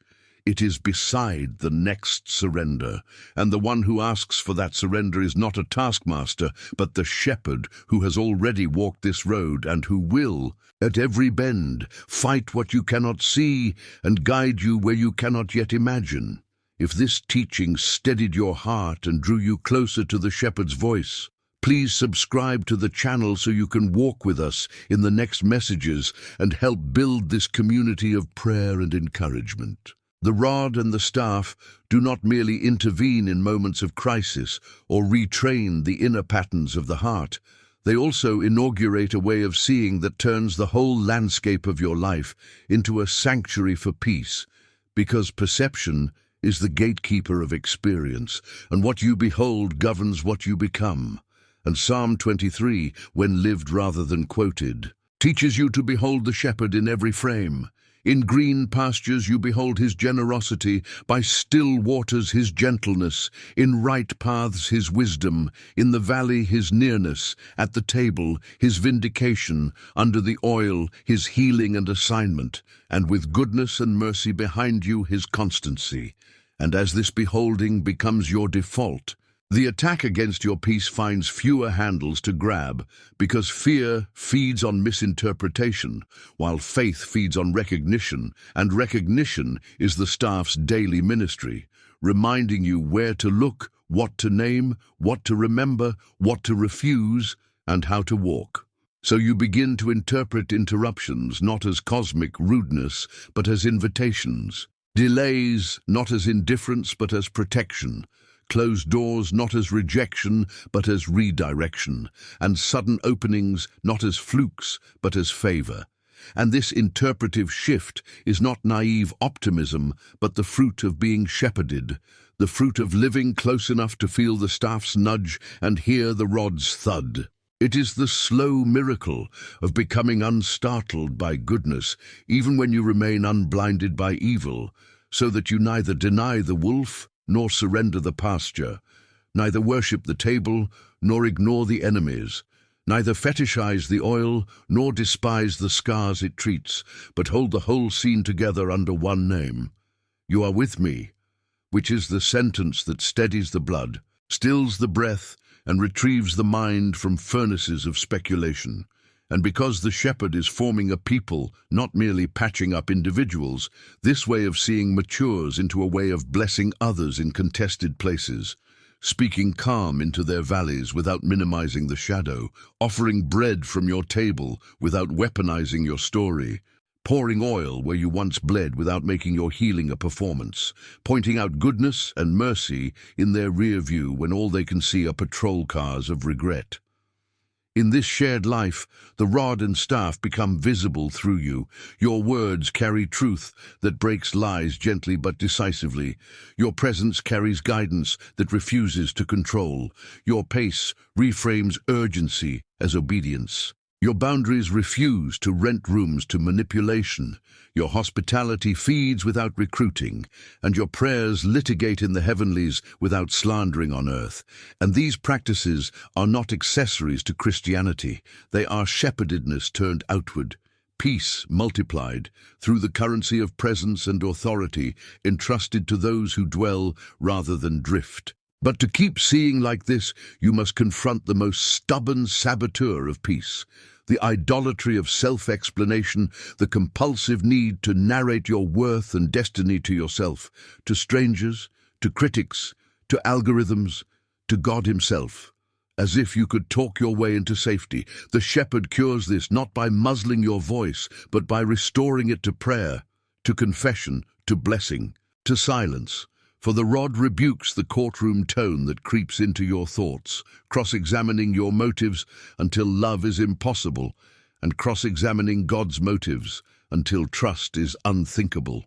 S1: It is beside the next surrender, and the one who asks for that surrender is not a taskmaster, but the shepherd who has already walked this road and who will, at every bend, fight what you cannot see and guide you where you cannot yet imagine. If this teaching steadied your heart and drew you closer to the shepherd's voice, please subscribe to the channel so you can walk with us in the next messages and help build this community of prayer and encouragement. The rod and the staff do not merely intervene in moments of crisis or retrain the inner patterns of the heart. They also inaugurate a way of seeing that turns the whole landscape of your life into a sanctuary for peace, because perception is the gatekeeper of experience, and what you behold governs what you become. And Psalm 23, when lived rather than quoted, teaches you to behold the shepherd in every frame. In green pastures you behold his generosity, by still waters his gentleness, in right paths his wisdom, in the valley his nearness, at the table his vindication, under the oil his healing and assignment, and with goodness and mercy behind you his constancy. And as this beholding becomes your default, the attack against your peace finds fewer handles to grab, because fear feeds on misinterpretation, while faith feeds on recognition, and recognition is the staff's daily ministry, reminding you where to look, what to name, what to remember, what to refuse, and how to walk. So you begin to interpret interruptions not as cosmic rudeness, but as invitations. Delays not as indifference, but as protection. Closed doors not as rejection, but as redirection, and sudden openings not as flukes, but as favor. And this interpretive shift is not naive optimism, but the fruit of being shepherded, the fruit of living close enough to feel the staff's nudge and hear the rod's thud. It is the slow miracle of becoming unstartled by goodness, even when you remain unblinded by evil, so that you neither deny the wolf nor surrender the pasture, neither worship the table, nor ignore the enemies, neither fetishize the oil, nor despise the scars it treats, but hold the whole scene together under one name. You are with me, which is the sentence that steadies the blood, stills the breath, and retrieves the mind from furnaces of speculation. And because the shepherd is forming a people, not merely patching up individuals, this way of seeing matures into a way of blessing others in contested places, speaking calm into their valleys without minimizing the shadow, offering bread from your table without weaponizing your story, pouring oil where you once bled without making your healing a performance, pointing out goodness and mercy in their rear view when all they can see are patrol cars of regret. In this shared life, the rod and staff become visible through you. Your words carry truth that breaks lies gently but decisively. Your presence carries guidance that refuses to control. Your pace reframes urgency as obedience. Your boundaries refuse to rent rooms to manipulation. Your hospitality feeds without recruiting, and your prayers litigate in the heavenlies without slandering on earth. And these practices are not accessories to Christianity. They are shepherdedness turned outward, peace multiplied through the currency of presence and authority entrusted to those who dwell rather than drift. But to keep seeing like this, you must confront the most stubborn saboteur of peace, the idolatry of self-explanation, the compulsive need to narrate your worth and destiny to yourself, to strangers, to critics, to algorithms, to God himself. As if you could talk your way into safety, the shepherd cures this not by muzzling your voice, but by restoring it to prayer, to confession, to blessing, to silence. For the rod rebukes the courtroom tone that creeps into your thoughts, cross-examining your motives until love is impossible, and cross-examining God's motives until trust is unthinkable,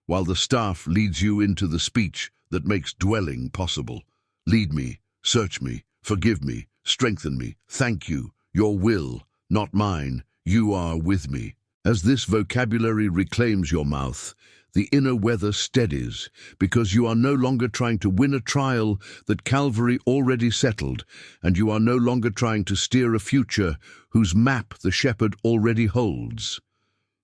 S1: while the staff leads you into the speech that makes dwelling possible. Lead me, search me, forgive me, strengthen me, thank you, your will, not mine, you are with me. As this vocabulary reclaims your mouth, the inner weather steadies, because you are no longer trying to win a trial that Calvary already settled, and you are no longer trying to steer a future whose map the shepherd already holds.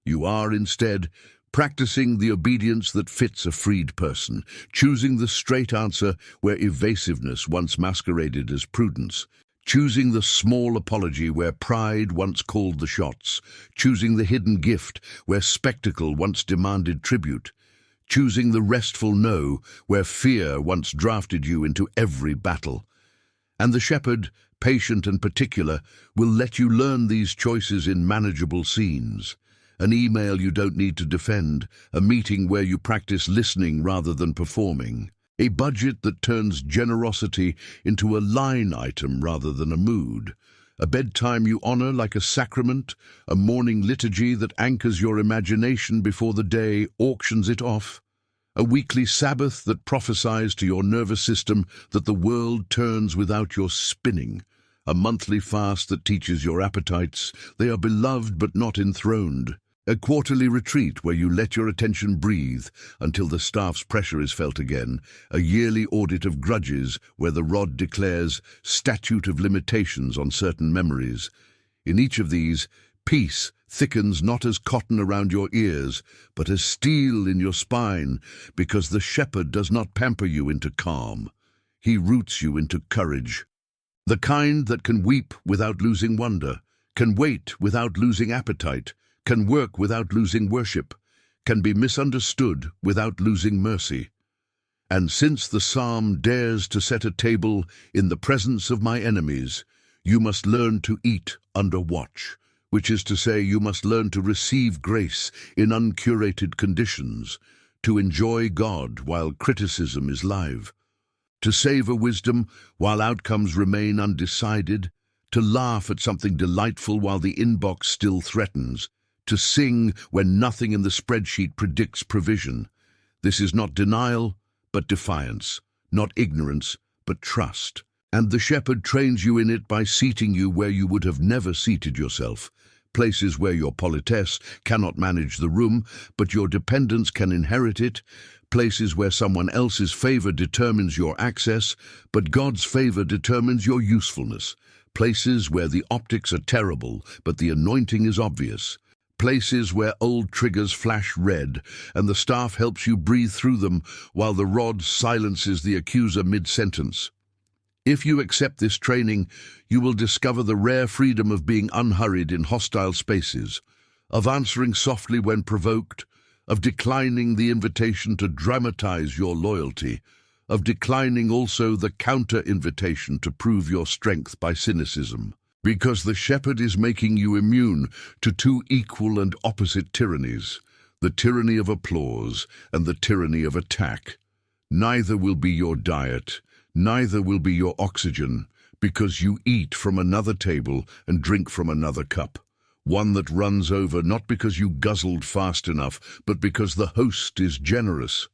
S1: You are instead practicing the obedience that fits a freed person, choosing the straight answer where evasiveness once masqueraded as prudence, choosing the small apology where pride once called the shots, choosing the hidden gift where spectacle once demanded tribute, choosing the restful no where fear once drafted you into every battle. And the shepherd, patient and particular, will let you learn these choices in manageable scenes. An email you don't need to defend, a meeting where you practice listening rather than performing, a budget that turns generosity into a line item rather than a mood, a bedtime you honor like a sacrament, a morning liturgy that anchors your imagination before the day auctions it off, a weekly Sabbath that prophesies to your nervous system that the world turns without your spinning, a monthly fast that teaches your appetites they are beloved but not enthroned, a quarterly retreat where you let your attention breathe until the staff's pressure is felt again, a yearly audit of grudges where the rod declares statute of limitations on certain memories. In each of these, peace thickens not as cotton around your ears, but as steel in your spine, because the shepherd does not pamper you into calm. He roots you into courage. The kind that can weep without losing wonder, can wait without losing appetite, can work without losing worship, can be misunderstood without losing mercy. And since the psalm dares to set a table in the presence of my enemies, you must learn to eat under watch, which is to say you must learn to receive grace in uncurated conditions, to enjoy God while criticism is live, to savor wisdom while outcomes remain undecided, to laugh at something delightful while the inbox still threatens, to sing when nothing in the spreadsheet predicts provision. This is not denial, but defiance, not ignorance, but trust. And the shepherd trains you in it by seating you where you would have never seated yourself, places where your politesse cannot manage the room, but your dependents can inherit it, places where someone else's favor determines your access, but God's favor determines your usefulness, places where the optics are terrible, but the anointing is obvious, places where old triggers flash red, and the staff helps you breathe through them while the rod silences the accuser mid-sentence. If you accept this training, you will discover the rare freedom of being unhurried in hostile spaces, of answering softly when provoked, of declining the invitation to dramatize your loyalty, of declining also the counter-invitation to prove your strength by cynicism. Because the shepherd is making you immune to two equal and opposite tyrannies, the tyranny of applause and the tyranny of attack. Neither will be your diet, neither will be your oxygen, because you eat from another table and drink from another cup, one that runs over not because you guzzled fast enough, but because the host is generous.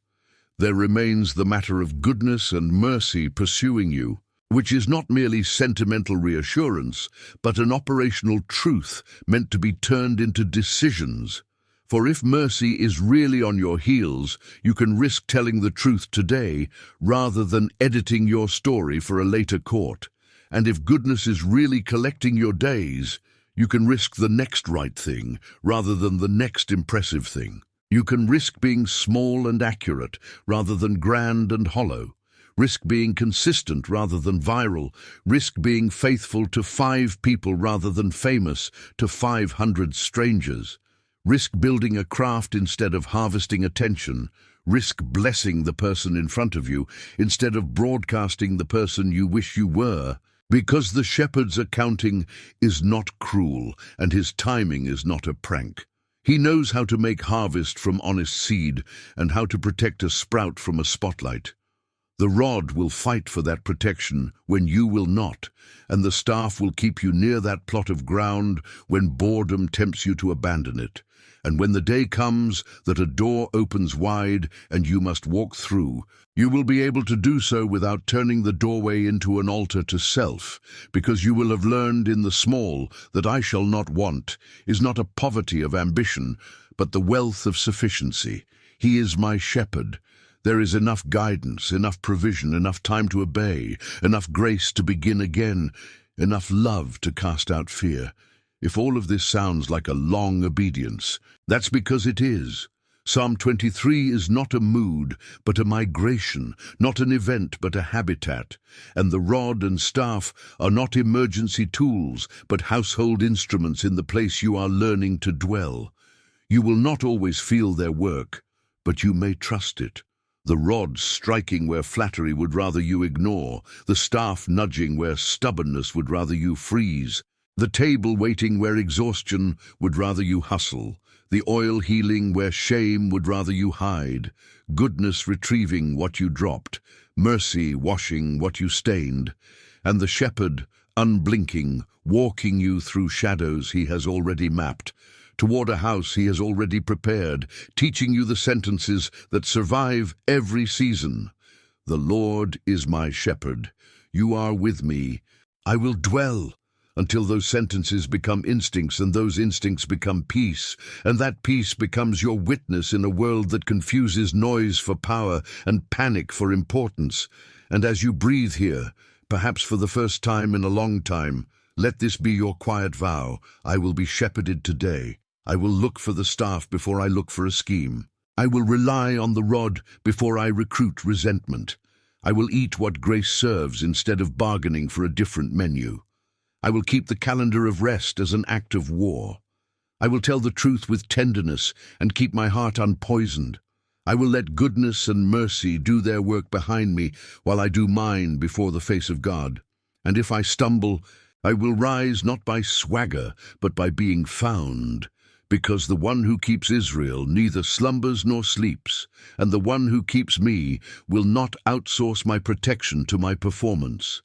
S1: There remains the matter of goodness and mercy pursuing you, which is not merely sentimental reassurance, but an operational truth meant to be turned into decisions. For if mercy is really on your heels, you can risk telling the truth today rather than editing your story for a later court. And if goodness is really collecting your days, you can risk the next right thing rather than the next impressive thing. You can risk being small and accurate rather than grand and hollow. Risk being consistent rather than viral. Risk being faithful to 5 people rather than famous to 500 strangers. Risk building a craft instead of harvesting attention. Risk blessing the person in front of you instead of broadcasting the person you wish you were. Because the shepherd's accounting is not cruel and his timing is not a prank. He knows how to make harvest from honest seed and how to protect a sprout from a spotlight. The rod will fight for that protection when you will not, and the staff will keep you near that plot of ground when boredom tempts you to abandon it. And when the day comes that a door opens wide and you must walk through, you will be able to do so without turning the doorway into an altar to self, because you will have learned in the small that I shall not want is not a poverty of ambition, but the wealth of sufficiency. He is my shepherd. There is enough guidance, enough provision, enough time to obey, enough grace to begin again, enough love to cast out fear. If all of this sounds like a long obedience, that's because it is. Psalm 23 is not a mood, but a migration, not an event, but a habitat. And the rod and staff are not emergency tools, but household instruments in the place you are learning to dwell. You will not always feel their work, but you may trust it. The rod striking where flattery would rather you ignore, the staff nudging where stubbornness would rather you freeze, the table waiting where exhaustion would rather you hustle, the oil healing where shame would rather you hide, goodness retrieving what you dropped, mercy washing what you stained, and the shepherd, unblinking, walking you through shadows he has already mapped, toward a house he has already prepared, teaching you the sentences that survive every season. The Lord is my shepherd. You are with me. I will dwell, until those sentences become instincts and those instincts become peace, and that peace becomes your witness in a world that confuses noise for power and panic for importance. And as you breathe here, perhaps for the first time in a long time, let this be your quiet vow: I will be shepherded today. I will look for the staff before I look for a scheme. I will rely on the rod before I recruit resentment. I will eat what grace serves instead of bargaining for a different menu. I will keep the calendar of rest as an act of war. I will tell the truth with tenderness and keep my heart unpoisoned. I will let goodness and mercy do their work behind me while I do mine before the face of God. And if I stumble, I will rise not by swagger, but by being found. Because the one who keeps Israel neither slumbers nor sleeps, and the one who keeps me will not outsource my protection to my performance.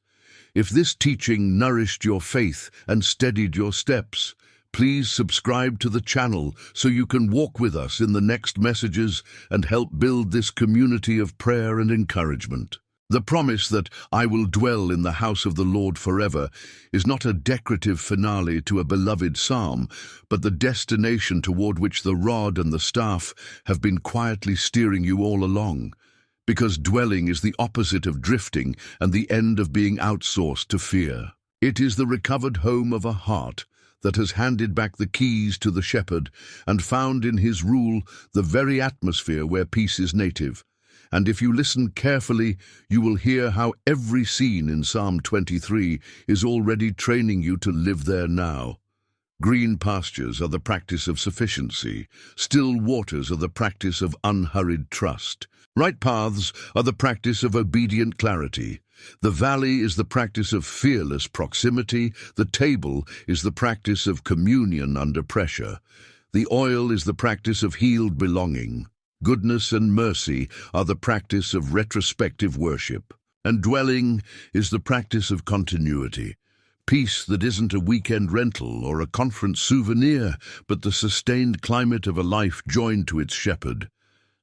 S1: If this teaching nourished your faith and steadied your steps, please subscribe to the channel so you can walk with us in the next messages and help build this community of prayer and encouragement. The promise that I will dwell in the house of the Lord forever is not a decorative finale to a beloved psalm, but the destination toward which the rod and the staff have been quietly steering you all along. Because dwelling is the opposite of drifting and the end of being outsourced to fear. It is the recovered home of a heart that has handed back the keys to the shepherd and found in his rule the very atmosphere where peace is native. And if you listen carefully, you will hear how every scene in Psalm 23 is already training you to live there now. Green pastures are the practice of sufficiency. Still waters are the practice of unhurried trust. Right paths are the practice of obedient clarity. The valley is the practice of fearless proximity. The table is the practice of communion under pressure. The oil is the practice of healed belonging. Goodness and mercy are the practice of retrospective worship. And dwelling is the practice of continuity. Peace that isn't a weekend rental or a conference souvenir, but the sustained climate of a life joined to its shepherd.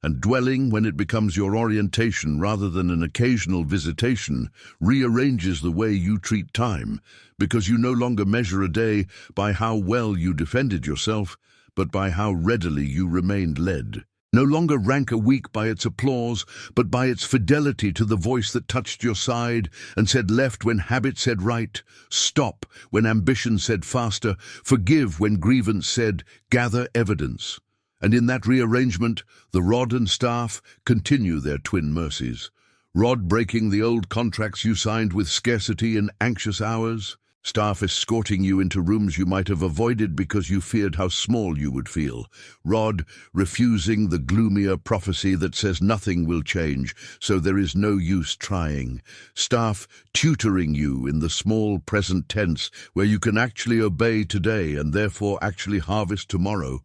S1: And dwelling, when it becomes your orientation rather than an occasional visitation, rearranges the way you treat time, because you no longer measure a day by how well you defended yourself, but by how readily you remained led. No longer rank a week by its applause, but by its fidelity to the voice that touched your side and said left when habit said right, stop when ambition said faster, forgive when grievance said gather evidence. And in that rearrangement, the rod and staff continue their twin mercies. Rod breaking the old contracts you signed with scarcity in anxious hours, staff escorting you into rooms you might have avoided because you feared how small you would feel. Rod refusing the gloomier prophecy that says nothing will change, so there is no use trying. Staff tutoring you in the small present tense where you can actually obey today and therefore actually harvest tomorrow.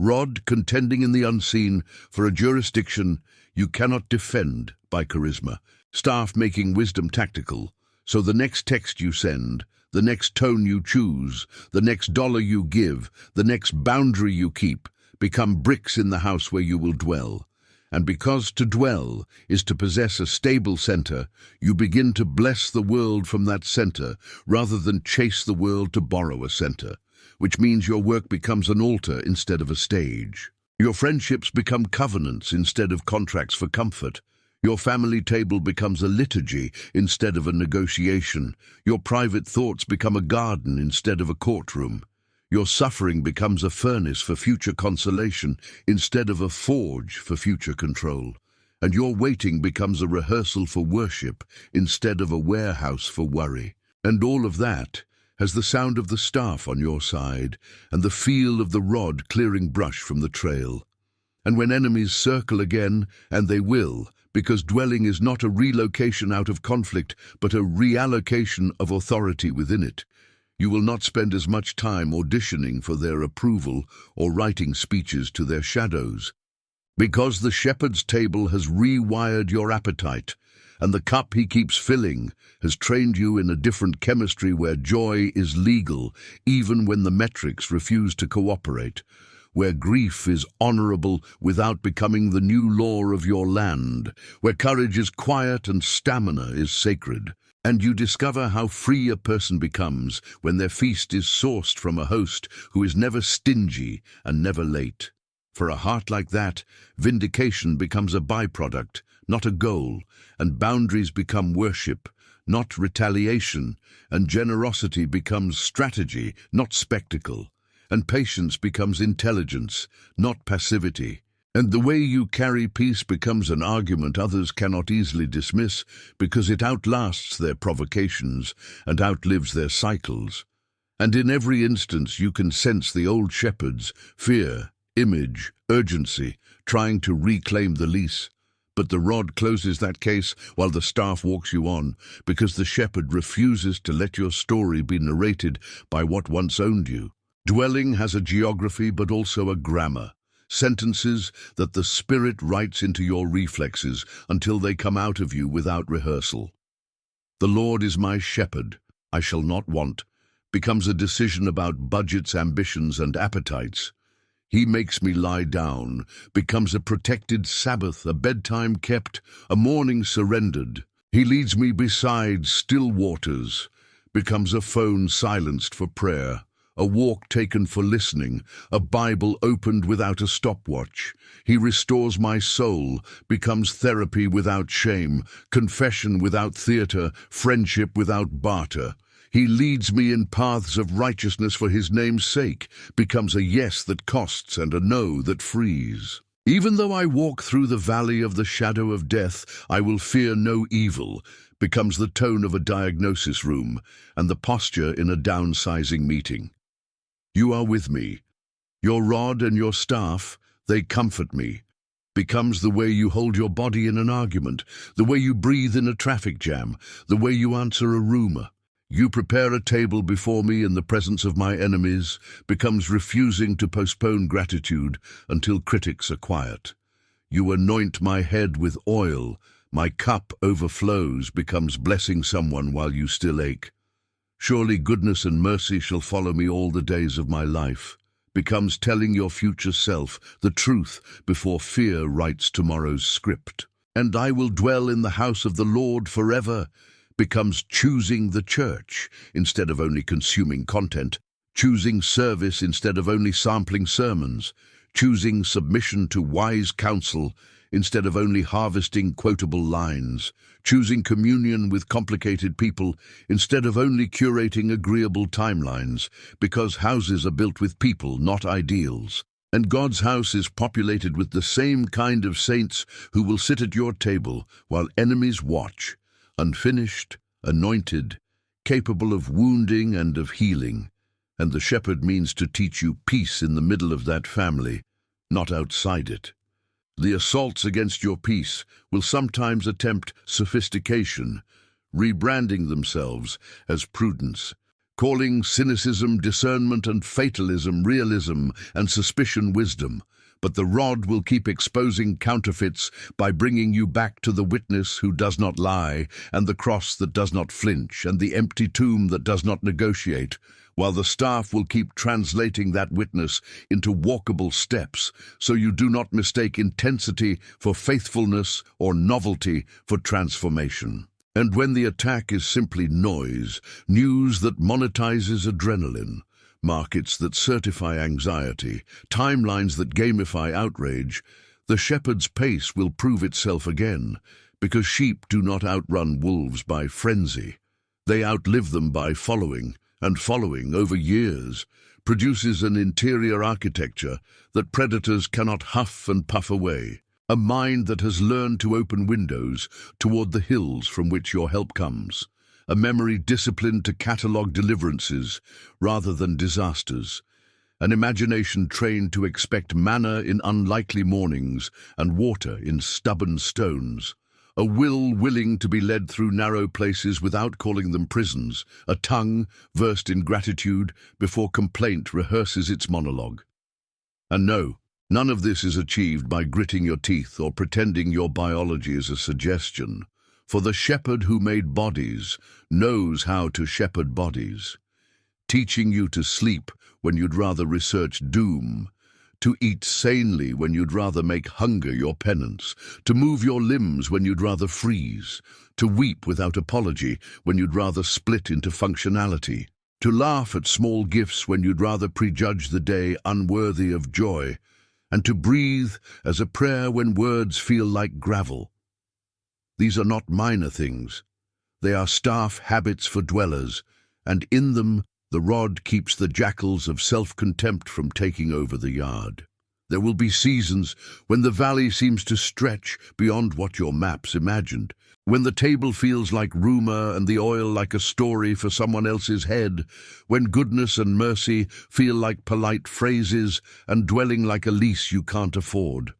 S1: Rod contending in the unseen for a jurisdiction you cannot defend by charisma. Staff making wisdom tactical, so the next text you send, the next tone you choose, the next dollar you give, the next boundary you keep, become bricks in the house where you will dwell. And because to dwell is to possess a stable center, you begin to bless the world from that center rather than chase the world to borrow a center, which means your work becomes an altar instead of a stage. Your friendships become covenants instead of contracts for comfort. Your family table becomes a liturgy instead of a negotiation. Your private thoughts become a garden instead of a courtroom. Your suffering becomes a furnace for future consolation instead of a forge for future control. And your waiting becomes a rehearsal for worship instead of a warehouse for worry. And all of that has the sound of the staff on your side and the feel of the rod clearing brush from the trail. And when enemies circle again, and they will, because dwelling is not a relocation out of conflict, but a reallocation of authority within it, you will not spend as much time auditioning for their approval or writing speeches to their shadows. Because the shepherd's table has rewired your appetite, and the cup he keeps filling has trained you in a different chemistry where joy is legal, even when the metrics refuse to cooperate, where grief is honorable without becoming the new law of your land, where courage is quiet and stamina is sacred. And you discover how free a person becomes when their feast is sourced from a host who is never stingy and never late. For a heart like that, vindication becomes a byproduct, not a goal, and boundaries become worship, not retaliation, and generosity becomes strategy, not spectacle, and patience becomes intelligence, not passivity. And the way you carry peace becomes an argument others cannot easily dismiss because it outlasts their provocations and outlives their cycles. And in every instance you can sense the old shepherd's fear, image, urgency, trying to reclaim the lease. But the rod closes that case while the staff walks you on, because the shepherd refuses to let your story be narrated by what once owned you. Dwelling has a geography but also a grammar. Sentences that the Spirit writes into your reflexes until they come out of you without rehearsal. The Lord is my shepherd, I shall not want, becomes a decision about budgets, ambitions, and appetites. He makes me lie down, becomes a protected Sabbath, a bedtime kept, a morning surrendered. He leads me beside still waters, becomes a phone silenced for prayer, a walk taken for listening, a Bible opened without a stopwatch. He restores my soul, becomes therapy without shame, confession without theater, friendship without barter. He leads me in paths of righteousness for his name's sake, becomes a yes that costs and a no that frees. Even though I walk through the valley of the shadow of death, I will fear no evil, becomes the tone of a diagnosis room and the posture in a downsizing meeting. You are with me. Your rod and your staff, they comfort me. Becomes the way you hold your body in an argument, the way you breathe in a traffic jam, the way you answer a rumor. You prepare a table before me in the presence of my enemies, becomes refusing to postpone gratitude until critics are quiet. You anoint my head with oil, my cup overflows, becomes blessing someone while you still ache. Surely goodness and mercy shall follow me all the days of my life, becomes telling your future self the truth before fear writes tomorrow's script. And I will dwell in the house of the Lord forever, becomes choosing the church instead of only consuming content, choosing service instead of only sampling sermons, choosing submission to wise counsel instead of only harvesting quotable lines, choosing communion with complicated people instead of only curating agreeable timelines, because houses are built with people, not ideals. And God's house is populated with the same kind of saints who will sit at your table while enemies watch, unfinished, anointed, capable of wounding and of healing. And the shepherd means to teach you peace in the middle of that family, not outside it. The assaults against your peace will sometimes attempt sophistication, rebranding themselves as prudence, calling cynicism discernment and fatalism realism and suspicion wisdom. But the rod will keep exposing counterfeits by bringing you back to the witness who does not lie, and the cross that does not flinch, and the empty tomb that does not negotiate, while the staff will keep translating that witness into walkable steps, so you do not mistake intensity for faithfulness or novelty for transformation. And when the attack is simply noise, news that monetizes adrenaline, markets that certify anxiety, timelines that gamify outrage, the shepherd's pace will prove itself again, because sheep do not outrun wolves by frenzy. They outlive them by following, and following over years, produces an interior architecture that predators cannot huff and puff away. A mind that has learned to open windows toward the hills from which your help comes. A memory disciplined to catalogue deliverances rather than disasters. An imagination trained to expect manna in unlikely mornings and water in stubborn stones. A will willing to be led through narrow places without calling them prisons. A tongue versed in gratitude before complaint rehearses its monologue. And no, none of this is achieved by gritting your teeth or pretending your biology is a suggestion. For the shepherd who made bodies knows how to shepherd bodies. Teaching you to sleep when you'd rather research doom, to eat sanely when you'd rather make hunger your penance, to move your limbs when you'd rather freeze, to weep without apology when you'd rather split into functionality, to laugh at small gifts when you'd rather prejudge the day unworthy of joy, and to breathe as a prayer when words feel like gravel. These are not minor things. They are staff habits for dwellers, and in them the rod keeps the jackals of self-contempt from taking over the yard. There will be seasons when the valley seems to stretch beyond what your maps imagined, when the table feels like rumor and the oil like a story for someone else's head, when goodness and mercy feel like polite phrases and dwelling like a lease you can't afford.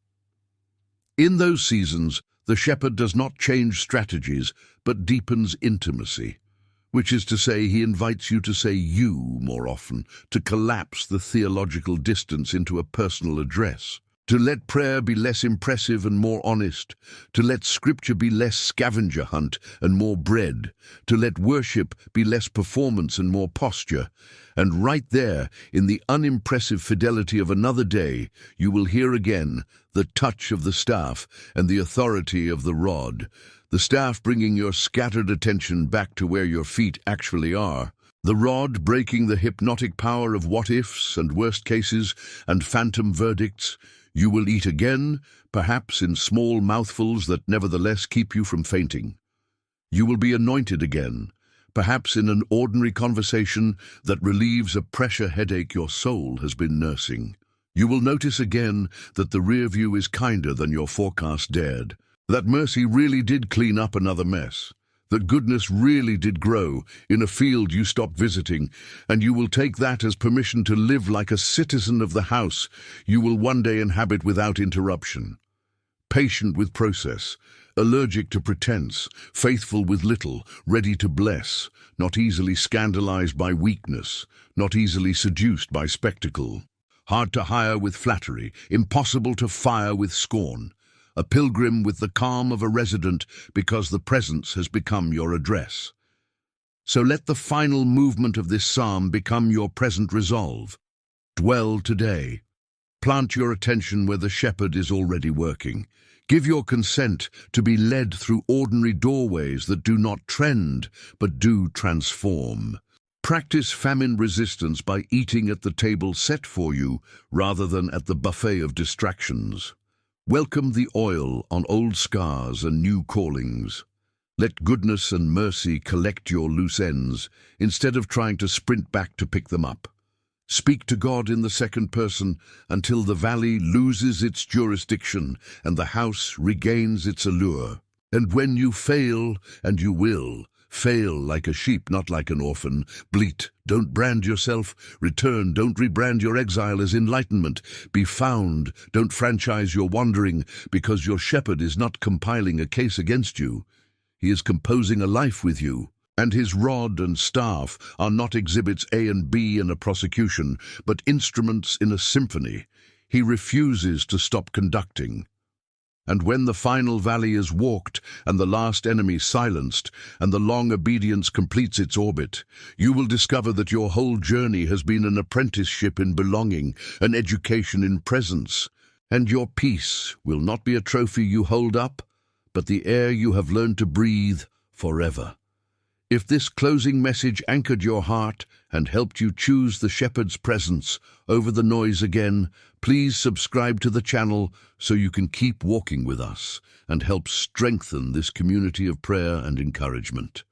S1: In those seasons, the shepherd does not change strategies, but deepens intimacy. Which is to say, he invites you to say you more often, to collapse the theological distance into a personal address, to let prayer be less impressive and more honest, to let scripture be less scavenger hunt and more bread, to let worship be less performance and more posture. And right there, in the unimpressive fidelity of another day, you will hear again the touch of the staff and the authority of the rod. The staff bringing your scattered attention back to where your feet actually are. The rod breaking the hypnotic power of what-ifs and worst cases and phantom verdicts. You will eat again, perhaps in small mouthfuls that nevertheless keep you from fainting. You will be anointed again, perhaps in an ordinary conversation that relieves a pressure headache your soul has been nursing. You will notice again that the rear view is kinder than your forecast dared. That mercy really did clean up another mess, that goodness really did grow in a field you stopped visiting, and you will take that as permission to live like a citizen of the house you will one day inhabit without interruption. Patient with process, allergic to pretense, faithful with little, ready to bless, not easily scandalized by weakness, not easily seduced by spectacle, hard to hire with flattery, impossible to fire with scorn. A pilgrim with the calm of a resident because the presence has become your address. So let the final movement of this psalm become your present resolve. Dwell today. Plant your attention where the shepherd is already working. Give your consent to be led through ordinary doorways that do not trend, but do transform. Practice famine resistance by eating at the table set for you rather than at the buffet of distractions. Welcome the oil on old scars and new callings. Let goodness and mercy collect your loose ends, instead of trying to sprint back to pick them up. Speak to God in the second person until the valley loses its jurisdiction and the house regains its allure. And when you fail, and you will, fail like a sheep, not like an orphan. Bleat, don't brand yourself. Return, don't rebrand your exile as enlightenment. Be found, don't franchise your wandering, because your shepherd is not compiling a case against you. He is composing a life with you. And his rod and staff are not exhibits A and B in a prosecution, but instruments in a symphony. He refuses to stop conducting. And when the final valley is walked, and the last enemy silenced, and the long obedience completes its orbit, you will discover that your whole journey has been an apprenticeship in belonging, an education in presence. And your peace will not be a trophy you hold up, but the air you have learned to breathe forever. If this closing message anchored your heart and helped you choose the shepherd's presence over the noise again, please subscribe to the channel so you can keep walking with us and help strengthen this community of prayer and encouragement.